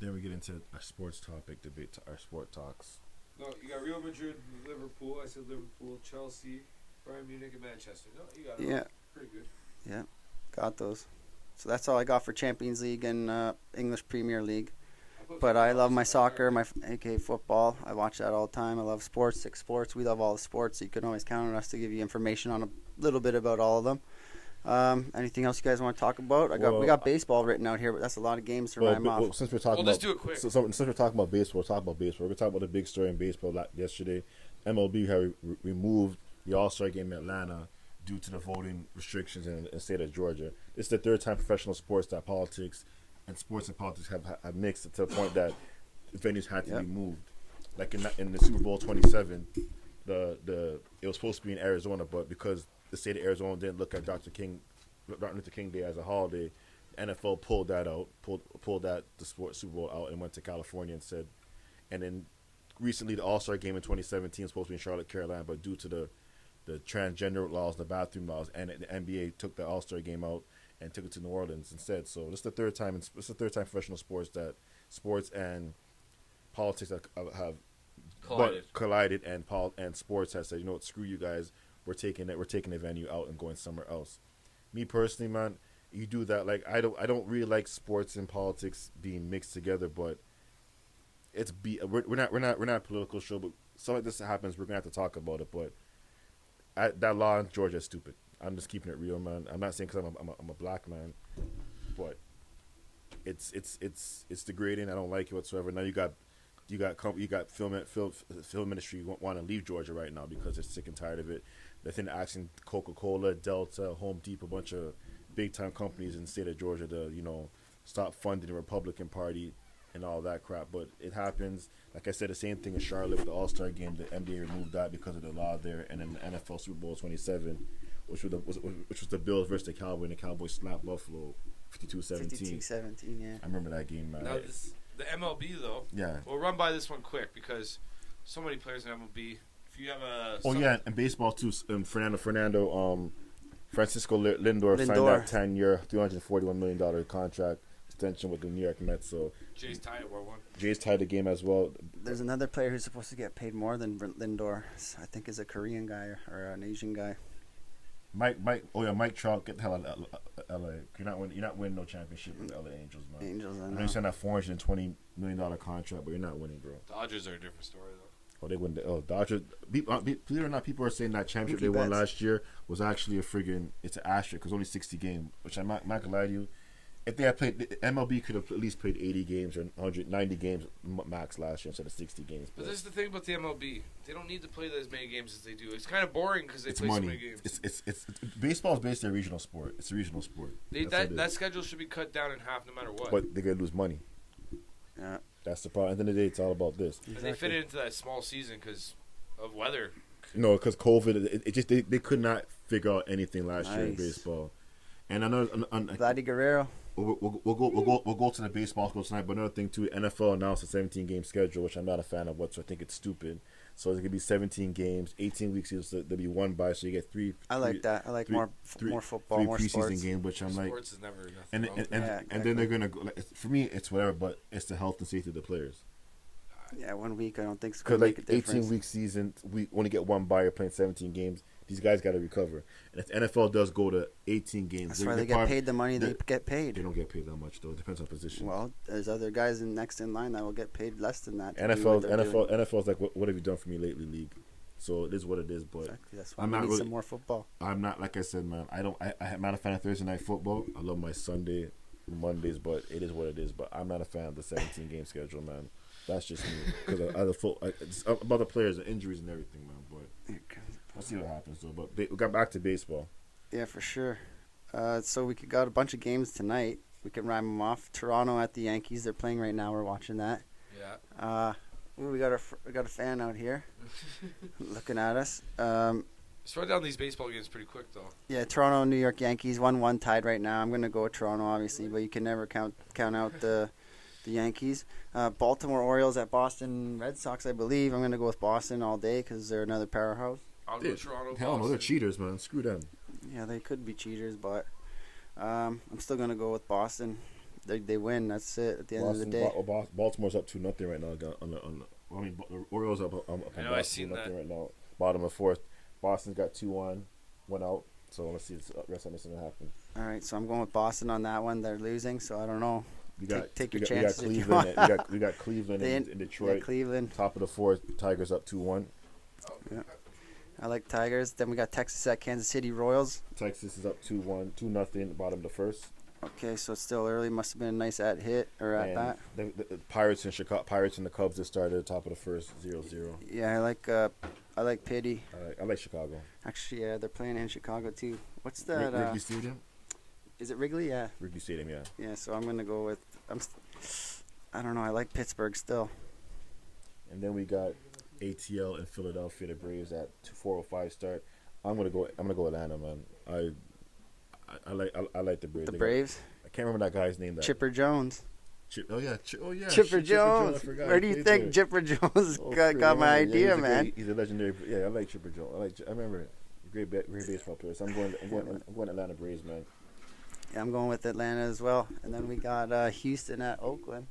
Then we get into our sports topic debate, our sport talks.
No, you got Real Madrid, Liverpool. I said Liverpool, Chelsea, Bayern Munich, and Manchester. No, you got it.
Yeah.
Pretty good.
Yeah, got those. So that's all I got for Champions League and English Premier League. But I love my soccer, my AK football. I watch that all the time. I love sports, 6 Sports. We love all the sports, so you can always count on us to give you information on a little bit about all of them. Anything else you guys want to talk about? We got baseball written out here, but that's a lot of games to rhyme off.
Well, since we're talking
let's do it quick.
Since we're talking about baseball, we're going to talk about the big story in baseball yesterday. MLB had removed the All-Star game in Atlanta due to the voting restrictions in the state of Georgia. It's the third time professional sports that sports and politics have mixed to the point that venues had to be moved. Like in the Super Bowl 27, it was supposed to be in Arizona, but because the state of Arizona didn't look at Martin Luther King Day as a holiday, the NFL pulled the Super Bowl out and went to California instead. And then recently, the All-Star game in 2017 was supposed to be in Charlotte, Carolina, but due to the transgender laws, the bathroom laws, and the NBA took the All-Star game out and took it to New Orleans instead. So this is the third time. It's the third time professional sports and politics have collided, and sports has said, you know what, screw you guys. We're taking the venue out and going somewhere else. Me personally, man, you do that. Like I don't really like sports and politics being mixed together, but we're not a political show, but something like this happens, we're gonna have to talk about it. But that law in Georgia is stupid. I'm just keeping it real, man. I'm not saying because I'm a black man, but it's degrading. I don't like it whatsoever. Now you got film industry want to leave Georgia right now because they're sick and tired of it. They're thinking asking Coca-Cola, Delta, Home Depot, a bunch of big time companies in the state of Georgia to stop funding the Republican Party and all that crap. But it happens. Like I said, the same thing in Charlotte with the All-Star game. The NBA removed that because of the law there, and then the NFL Super Bowl 27, which was the Bills versus the Cowboys, and the Cowboys slapped Buffalo 52-17.
52-17, yeah.
I remember that game, man.
Now the MLB though.
Yeah.
We'll run by this one quick because so many players in MLB. If you have
and baseball too. Francisco Lindor signed that 10-year, $341 million contract extension with the New York Mets. So
Jay's tied at 1-1.
Jay's tied the game as well.
There's another player who's supposed to get paid more than Lindor. I think is a Korean guy or an Asian guy.
Mike Trout, get the hell out of LA. You're not winning no championship with the LA Angels, man.
Angels, I
I
know.
know you signed that $420 million contract, but you're not winning, bro.
Dodgers are a different story though.
Oh, they win. Dodgers. Believe it or not, people are saying that championship
Mookie
they won
Betts.
last year was actually it's an asterisk because only 60 games. Which I'm not gonna lie to you. If they had played, MLB could have at least played 80 games or 190 games max last year instead of 60 games.
But this is the thing about the MLB. They don't need to play as many games as they do. It's kind of boring because they
it's
play
money.
so many games.
It's baseball is basically a regional sport. It's a regional sport.
That schedule should be cut down in half no matter what.
But they're gonna lose money.
Yeah.
That's the problem. At the end of the day, it's all about this.
And they fit it into that small season because of weather.
No, because COVID, it just they could not figure out anything last year in baseball. And another,
Vladdy Guerrero.
we'll go to the baseball school tonight. But another thing too, NFL announced a 17-game schedule, which I'm not a fan of. I think it's stupid. So it's gonna be 17 games, 18 weeks. There'll be one bye, so you get three.
I like that. I like more football,
three
more
preseason
sports.
games, which I'm like.
Sports is never nothing
And
wrong with
and,
that.
and then they're gonna go. For me, it's whatever, but it's the health and safety of the players.
Yeah, 1 week I don't think it's
Because
going to make a
like
difference.
18-week season, we only get one bye. You're playing 17 games. These guys got to recover. And if the NFL does go to 18 games,
That's why they get paid the money they get
They
paid.
don't get paid that much though. It depends on position.
Well, there's other guys next in line that will get paid less than that.
NFL's like, what have you done for me lately, league? So it is what it is. But
Exactly. That's why
I'm
we
not
need
really.
some more football.
I'm not, like I said, man. I'm not a fan of Thursday night football. I love my Sunday, Mondays, but it is what it is. But I'm not a fan of the 17-game schedule, man. That's just me because it's about the players and injuries and everything, man. But we'll see what happens though. But we got back to baseball.
Yeah, for sure. So we got a bunch of games tonight. We can rhyme them off. Toronto at the Yankees. They're playing right now. We're watching that.
Yeah.
We got a fan out here looking at us.
Let's run down these baseball games pretty quick, though.
Yeah, Toronto, New York Yankees, 1-1 tied right now. I'm going to go with Toronto, obviously, but you can never count out the Yankees. Baltimore Orioles at Boston Red Sox, I believe. I'm going to go with Boston all day because they're another powerhouse.
I'll go Toronto.
Hell no,
Boston.
they're cheaters, man. Screw them.
Yeah, they could be cheaters, but I'm still going to go with Boston. They win. That's it at the end of the day.
Baltimore's up 2-0 right now. The Orioles up
I know, I seen
2-0
that.
right now. Bottom of fourth. Boston's got 2-1, one out. So let's see the rest of this going to happen.
All right, so I'm going with Boston on that one. They're losing, so I don't know. Take your
we
chances
got
if you
Cleveland.
want.
we got Cleveland and Detroit.
Yeah, Cleveland.
Top of the fourth. Tigers up 2-1.
Yeah. I like Tigers. Then we got Texas at Kansas City Royals.
Texas is up 2-1, 2-0. Bottom of the first.
Okay, so it's still early. Must have been a nice at hit or at bat.
The Pirates and the Cubs just started at the top of the first, 0-0.
Yeah, I like I like Pity.
I like Chicago.
Actually, yeah, they're playing in Chicago too. What's that?
Wrigley Stadium.
Is it Wrigley? Yeah.
Wrigley Stadium, yeah.
Yeah. So I'm gonna go with. I don't know. I like Pittsburgh still.
And then we got ATL in Philadelphia. The Braves at 4:05 start. I'm gonna go Atlanta, man. I like the Braves.
The Braves.
I can't remember that guy's name.
Chipper Jones.
Chipper
Jones. Where do you think Chipper Jones got my idea, man?
He's a legendary. Yeah, I like Chipper Jones. I remember great baseball player. So I'm going Atlanta Braves, man.
Yeah, I'm going with Atlanta as well. And then we got Houston at Oakland.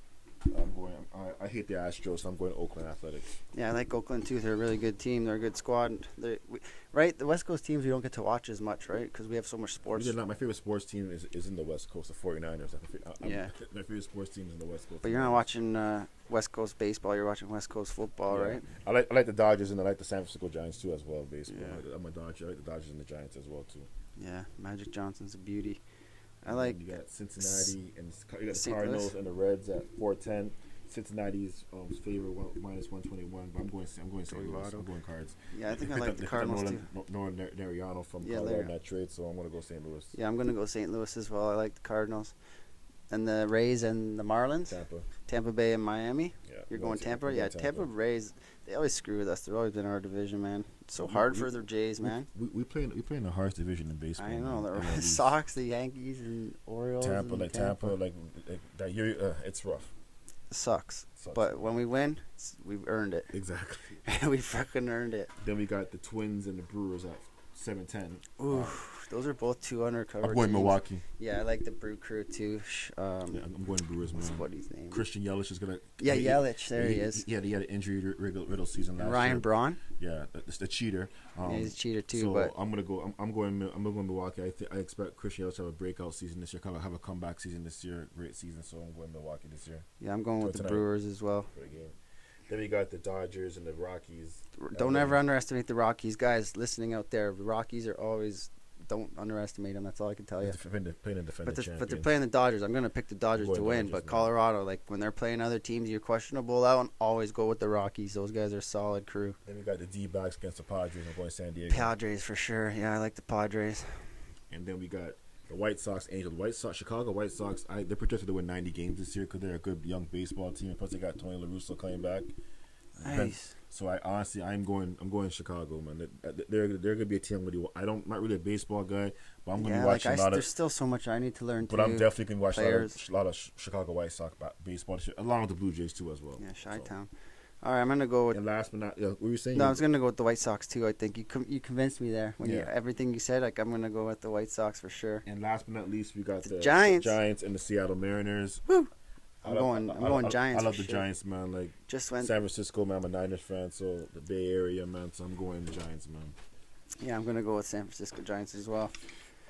I hate the Astros, so I'm going to Oakland Athletics.
Yeah, I like Oakland too. They're a really good team. They're a good squad. Right, the West Coast teams we don't get to watch as much, right? Because we have so much sports.
My favorite sports team is in the West Coast, the 49ers. My favorite sports team is in the West Coast.
But you're not watching West Coast baseball. You're watching West Coast football, right?
I like the Dodgers, and I like the San Francisco Giants too as well. Baseball. Yeah. I'm a Dodger. I like the Dodgers and the Giants as well too.
Yeah, Magic Johnson's a beauty. I like.
You got Cincinnati and you got the Cardinals and the Reds at 4:10. Cincinnati's favorite -121, but I'm going St. Louis. I'm going Cards.
Yeah, I think I like the Cardinals too.
Nolan Ariano from Colorado in that trade, so I'm going to go St. Louis.
Yeah, I'm going to go St. Louis as well. I like the Cardinals. And the Rays and the Marlins? Tampa Bay and Miami? Yeah. You're going Tampa? Yeah, Tampa Rays, they always screw with us. They've always been in our division, man. It's so hard for the Jays, man.
We play in the hardest division in baseball.
I know. The Sox, the Yankees, and Orioles.
Tampa, that year, it's rough.
Sucks. But when we win, we've earned it.
Exactly.
We fucking earned it.
Then we got the Twins and the Brewers at 7:10.
Ooh, those are both 2 undercover.
I'm going
teams.
Milwaukee.
Yeah, I like the Brew Crew too.
I'm going Brewers, man.
What's his name?
Christian Yelich is gonna.
Yeah, Yelich. There he is.
He had an injury riddle season last year.
Ryan Braun.
Yeah, the cheater.
Yeah, he's a cheater too.
So
but
I'm going Milwaukee. I expect Christian Yelich to have a breakout season this year. Have a comeback season this year. Great season. So I'm going Milwaukee this year.
Yeah, I'm going with the Brewers as well.
For the game. Then we got the Dodgers and the Rockies.
Don't ever underestimate the Rockies, guys. Listening out there, the Rockies are always. Don't underestimate them. That's all I can tell you. But they're playing the Dodgers. I'm going to pick the Dodgers to win. But Colorado, like when they're playing other teams, you're questionable out. Always go with the Rockies. Those guys are a solid crew.
Then we got the D-backs against the Padres. I'm going San Diego.
Padres for sure. Yeah, I like the Padres.
And then we got the White Sox, Angels, Chicago White Sox. They're projected to win 90 games this year because they're a good young baseball team. Plus, they got Tony La Russa coming back.
Nice.
So I'm going Chicago, man. They're gonna be a team. I'm not really a baseball guy, but I'm gonna be watching a lot of.
There's still so much I need to learn.
But I'm definitely gonna watch a lot of Chicago White Sox baseball, along with the Blue Jays too as well.
Yeah, Chi-Town. All right, I'm gonna go with.
And last but not, what were you saying?
No, I was gonna go with the White Sox too. I think you convinced me there when everything you said. Like I'm gonna go with the White Sox for sure.
And last but not least, we got the
Giants
and the Seattle Mariners.
Woo! I'm going Giants.
I love the Giants, man. Like San Francisco, man. I'm a Niners fan, so the Bay Area, man. So I'm going the Giants, man.
Yeah, I'm gonna go with San Francisco Giants as well.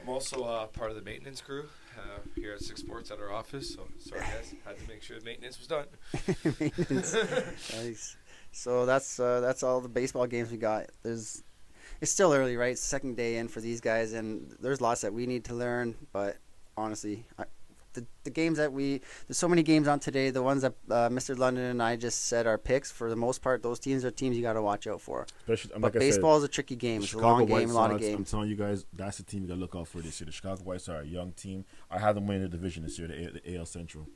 I'm also part of the maintenance crew here at 6Sports at our office. So sorry, guys, had to make sure the maintenance was done.
Maintenance. Nice. So that's all the baseball games we got. It's still early, right? It's the second day in for these guys, and there's lots that we need to learn. But honestly, the games that there's so many games on today. The ones that Mr. London and I just said our picks, for the most part, those teams are teams you got to watch out for.
Especially,
but baseball is a tricky game. It's a long game, a lot of games.
I'm telling you guys, that's the team you got to look out for this year. The Chicago White Sox are a young team. I have them winning the division this year, the AL Central.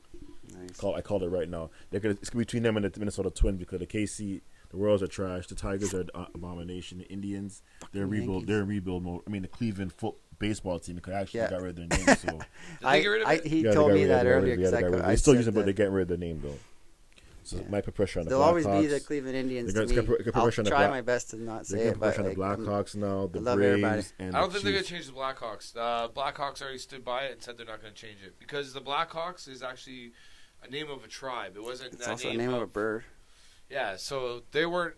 Nice.
I called it right now. It's going to be between them and the Minnesota Twins because the KC, the Royals are trash. The Tigers are abomination. The Indians, they're in rebuild mode. I mean, the Cleveland baseball team because actually got rid of their name. So
he told me that earlier.
They're still using it, but they're getting rid of their name though. So it might put pressure on the Blackhawks.
They'll always be the Cleveland Indians to me. I'll try my best to not say it, but
pressure on the Blackhawks now, the
Braves, and I don't think they're going to change the Blackhawks. The Blackhawks already stood by it and said they're not going to change it because the Blackhawks is actually a name of a tribe. It wasn't.
It's also a name of a bird.
Yeah, so they weren't.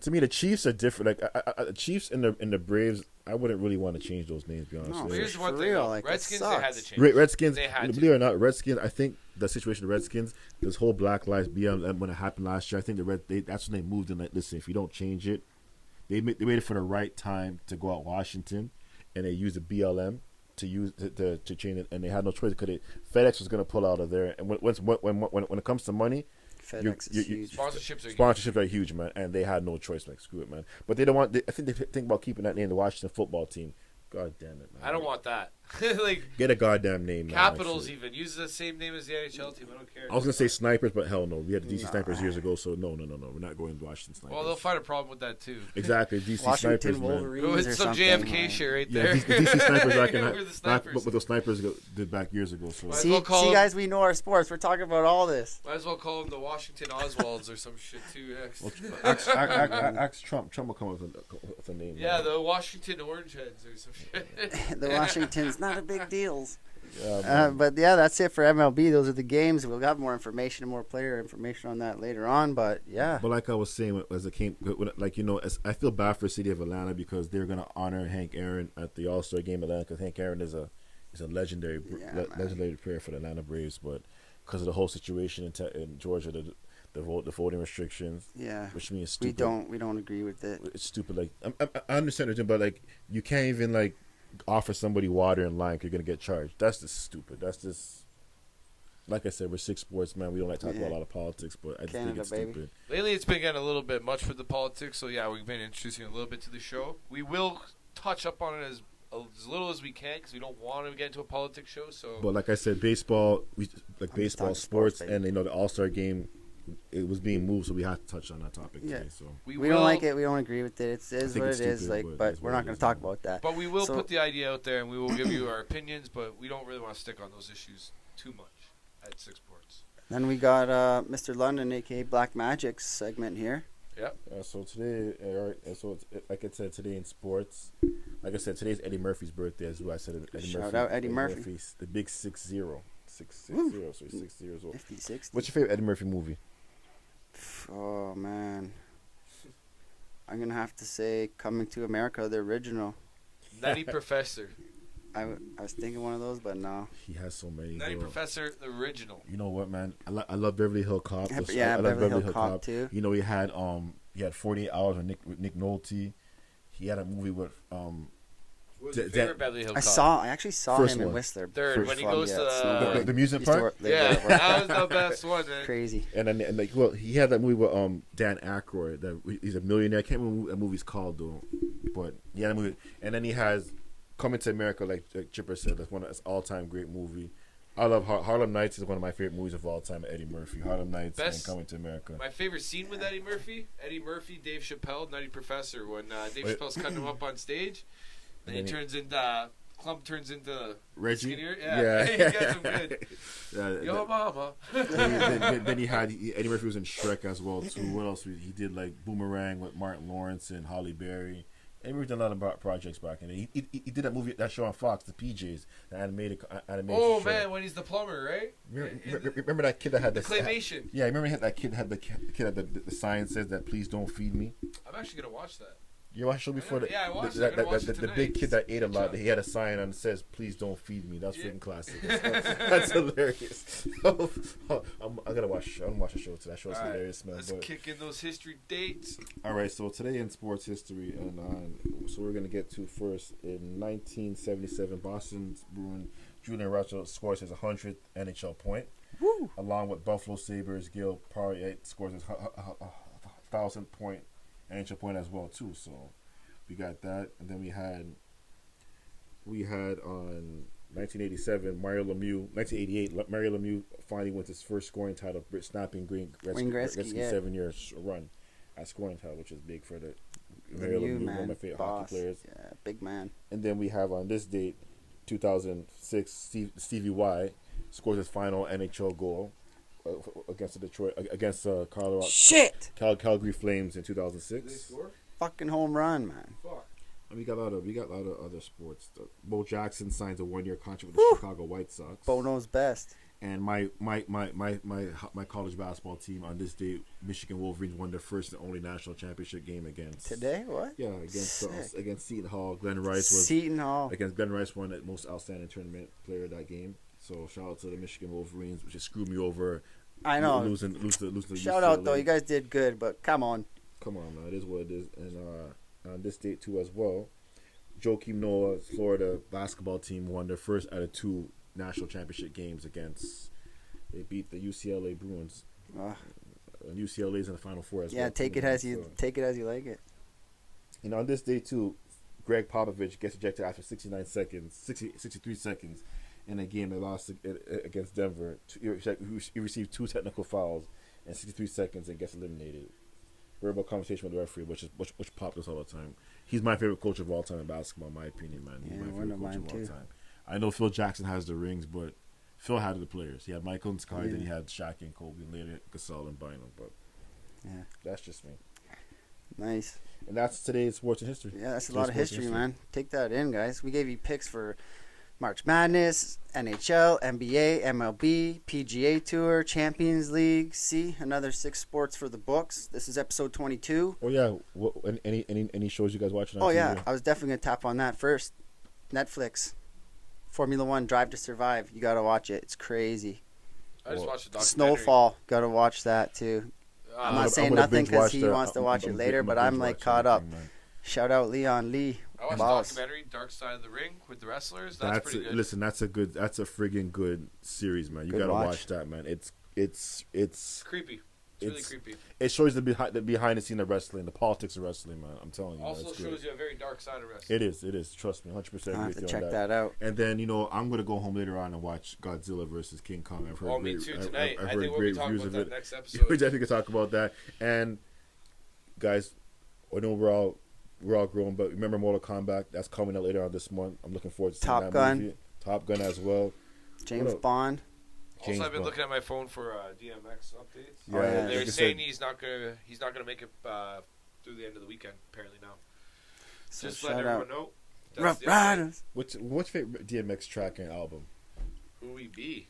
To me, the Chiefs are different. Like the Chiefs and the Braves, I wouldn't really want to change those names. To be honest,
here's one thing: Redskins, they had to change.
Redskins, believe it or not, Redskins. I think the situation of the Redskins, this whole Black Lives BLM when it happened last year. I think that's when they moved in. Like, listen, if you don't change it, they waited for the right time to go out Washington, and they used the BLM to change it, and they had no choice because FedEx was going to pull out of there. And when it comes to money.
FedEx is huge.
Sponsorships
are huge, man, and they had no choice. Like, screw it, man. But they don't want. I think they think about keeping that name, the Washington football team. God damn it, man.
I don't want that. Like,
get a goddamn name. Man,
Capitals even use the same name as the NHL team. I don't care.
I was gonna say Snipers, but hell no. We had the DC Snipers years ago, so no. We're not going to Washington Snipers.
Well, they'll find a problem with that too.
Exactly, DC
Washington
Snipers,
Wolverines
man.
With some JFK shit right there.
Yeah, DC Snipers.
We're the Snipers.
What the Snipers did back years ago. So
see, guys, we know our sports. We're talking about all this.
Might as well call them the Washington Oswalds or some shit too.
Ask Trump. Trump will come up with a name.
Yeah, the Washington Orange Heads or some shit.
The Washington's not a big deal.
Yeah,
but yeah, that's it for MLB. Those are the games. We'll have more information and more player information on that later on. But yeah.
But like I was saying, as it came, like I feel bad for the city of Atlanta because they're gonna honor Hank Aaron at the All-Star Game of Atlanta because Hank Aaron is a legendary player for the Atlanta Braves. But because of the whole situation in Georgia, the voting restrictions, which means stupid.
We don't agree with it.
It's stupid. Like I understand it, but like you can't even like offer somebody water in line because you're gonna get charged. That's just stupid. That's just, like I said, we're 6 Sports, man. We don't like to talk about a lot of politics, but I just think it's stupid.
Lately, it's been getting a little bit much for the politics, so yeah, we've been introducing a little bit to the show. We will touch up on it as little as we can because we don't want to get into a politics show. So,
but like I said, baseball, baseball, sports, and the All-Star Game. It was being moved, so we have to touch on that topic today. So
we don't like it. We don't agree with it. It is what it is. But we're not going to talk about that.
But we will put the idea out there, and we will give you our opinions. But we don't really want to stick on those issues too much at 6 Sports.
Then we got Mr. London, aka Black Magic's segment here.
Yep.
So today, like I said, today in sports, like I said, today's Eddie Murphy's birthday as well. I said
Shout out Eddie Murphy.
The big 6-0. 6-0, so he's 6 years old.
50-60.
What's your favorite Eddie Murphy movie?
Oh man, I'm gonna have to say Coming to America, the original.
Nutty Professor.
I was thinking one of those, but no.
He has so many.
Nutty Professor, the original.
You know what, man? I love Beverly Hills Cop.
I love Beverly Hills Cop too.
You know, he had 48 Hours with Nick Nolte. He had a movie with
What was your favorite Beverly Hills Cop?
I actually saw him in Whistler.
Third, when he goes to
the amusement park.
That was the best one. Man.
Crazy.
And then he had that movie with Dan Aykroyd. That he's a millionaire. I can't remember what that movie's called though. But yeah, that movie. And then he has Coming to America, like Chipper said. That's all-time great movie. I love Harlem Nights is one of my favorite movies of all time. Eddie Murphy, Harlem Nights, and Coming to America.
My favorite scene with Eddie Murphy, Dave Chappelle, Nutty Professor, when Dave Chappelle's cutting him up on stage. And he turns into Clump turns into
Reggie.
Skinnier. Yeah. He got some good. Yo, mama.
then he had Eddie Murphy was in Shrek as well too. What else? He did like Boomerang with Martin Lawrence and Halle Berry. Eddie Murphy did a lot of projects back in there. He did that show on Fox, the PJs, the animated
Oh
show.
Man, when he's the plumber, right?
Remember that kid that had
the claymation?
Yeah, remember that kid had the sign says that please don't feed me.
I'm actually gonna watch that.
You watched the show before?
I watched it.
The big kid that ate a lot, he had a sign on that says, please don't feed me. That's freaking classic. That's hilarious. I'm going to watch the show today. That show's hilarious, man.
Let's kick in those history dates.
All right, so today in sports history, so we're going to get to first, in 1977, Boston's Bruin Julian Russell scores his 100th NHL point.
Woo!
Along with Buffalo Sabres, Gil Poirier scores his 1,000th point. NHL point as well too, so we got that, and then we had on 1987 Mario Lemieux finally wins his first scoring title, snapping Wayne Gretzky's 7 years run at scoring title, which is big for the Mario Lemieux, one of my favorite hockey players.
Yeah, big man.
And then we have on this date, 2006, Stevie Y scores his final NHL goal against Colorado.
Shit.
Calgary Flames in 2006.
Did they score?
Fucking home run, man.
Fuck.
And we got a lot of other sports. Bo Jackson signs a 1-year contract with the Chicago White Sox.
Bo knows best.
And my college basketball team on this day, Michigan Wolverines won their first and only national championship game against.
Today, what?
Yeah, against Seton Hall. Glenn Rice won the most outstanding tournament player of that game. So shout out to the Michigan Wolverines, which just screwed me over.
I know.
Losing
shout out though, you guys did good, but come on.
Come on, man. It is what it is. And on this date too as well, Joakim Noah's Florida basketball team won their first out of 2 national championship games against. They beat the UCLA Bruins. and UCLA's in the Final Four as well.
Yeah, take it as you like it.
You know, on this day too, Greg Popovich gets ejected after 63 seconds in a game they lost against Denver. He received 2 technical fouls in 63 seconds and gets eliminated. Verbal conversation with the referee, which Pop does all the time. He's my favorite coach of all time in basketball, in my opinion, man. He's my favorite coach of all time. I know Phil Jackson has the rings, but Phil had the players. He had Michael and Sky, then he had Shaq and Kobe, and later Gasol and Bynum. But that's just me.
Nice.
And that's today's sports and history.
Yeah, that's a lot of history, man. Take that in, guys. We gave you picks for March Madness, NHL, NBA, MLB, PGA Tour, Champions League. See, another 6 sports for the books. This is episode 22.
Oh yeah, any shows you guys watching?
Oh yeah, I was definitely gonna tap on that first. Netflix, Formula One, Drive to Survive. You gotta watch it. It's crazy.
I just watched the documentary.
Snowfall. Gotta watch that too. I'm not saying nothing because he wants to watch it later, but I'm like caught up. Shout out Leon Lee.
I watched the documentary Dark Side of the Ring with the wrestlers. That's pretty good.
Listen, that's a friggin' good series, man. You gotta watch that, man. It's
creepy. It's really creepy.
It shows the behind the scene of wrestling, the politics of wrestling, man. I'm telling you.
Also shows you a very dark side of wrestling.
It is. Trust me, 100%.
I have to check that out.
And then I'm gonna go home later on and watch Godzilla versus King Kong. I've heard
me too tonight.
I've
I
heard
think we'll
great
be talking
reviews
about
of
that
it.
next episode.
We definitely can talk about that. And guys, I know we're all grown, but remember Mortal Kombat? That's coming out later on this month. I'm looking forward to seeing that movie. Top Gun as well.
James Bond.
Also, I've been looking at my phone for DMX updates.
Yeah,
they're saying he's not gonna make it through the end of the weekend. Apparently now.
So
just letting everyone know.
Rough Riders.
What's your favorite DMX track and album?
Who We Be.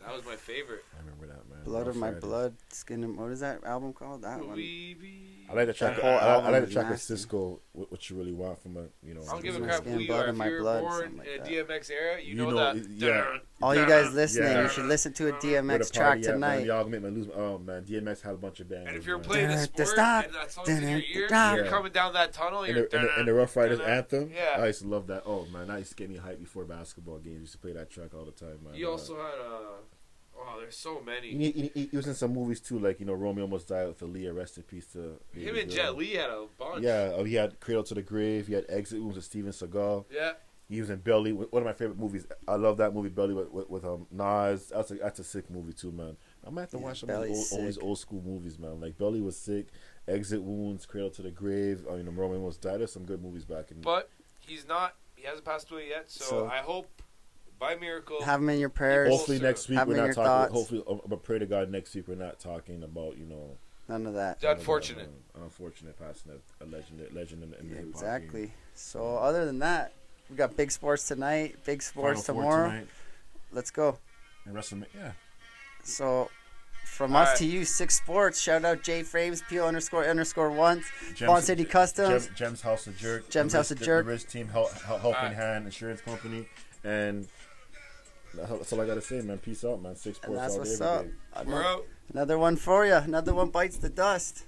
That was my favorite.
I remember that, man.
Blood of My Blood, Skin and... What is that album called? That one.
We Be.
I like the track. I like the track with Cisco. What you really want from a
I'll give a crap who you are. If you were born in a DMX era, you know that.
Yeah.
All you guys listening, you should listen to a DMX track tonight.
Y'all gonna make me lose. Oh man, DMX had a bunch of bands.
And if you're playing the sport and that song's in your ear, you're coming down that tunnel.
And the Rough Riders anthem.
Yeah.
I used to love that. Oh man, that used to get me hyped before basketball games. I used to play that track all the time, man.
You also had oh, there's so many.
He was in some movies too, like Romeo Almost Died with Aaliyah. Rest in peace to
him and Jet Li had a bunch.
Yeah, he had Cradle to the Grave. He had Exit Wounds with Steven Seagal.
Yeah,
he was in Belly. One of my favorite movies. I love that movie, Belly, with Nas. That's a sick movie too, man. I'm gonna have to watch some of these old school movies, man. Like Belly was sick. Exit Wounds, Cradle to the Grave. Romeo Almost Died. There's some good movies back in.
But he's not. He hasn't passed away yet. So I hope. By miracle,
have them in your prayers.
Hopefully next week
we're
not talking.
Thoughts.
Hopefully, but pray to God next week we're not talking about
none of that.
Unfortunate
passing a legend in the
exactly.
Game.
So other than that, we got big sports tonight. Big sports tomorrow. Tonight. Let's go.
And WrestleMania. Yeah.
So from us to you, 6 Sports. Shout out J Frames, P__1, Bond City Customs,
Gems House of Jerk,
the
Riz Team, Helping Hand Insurance Company. And that's all I gotta say, man. Peace out, man. 6 Sports all day, every day.
We're out.
Another one for you. Another one bites the dust.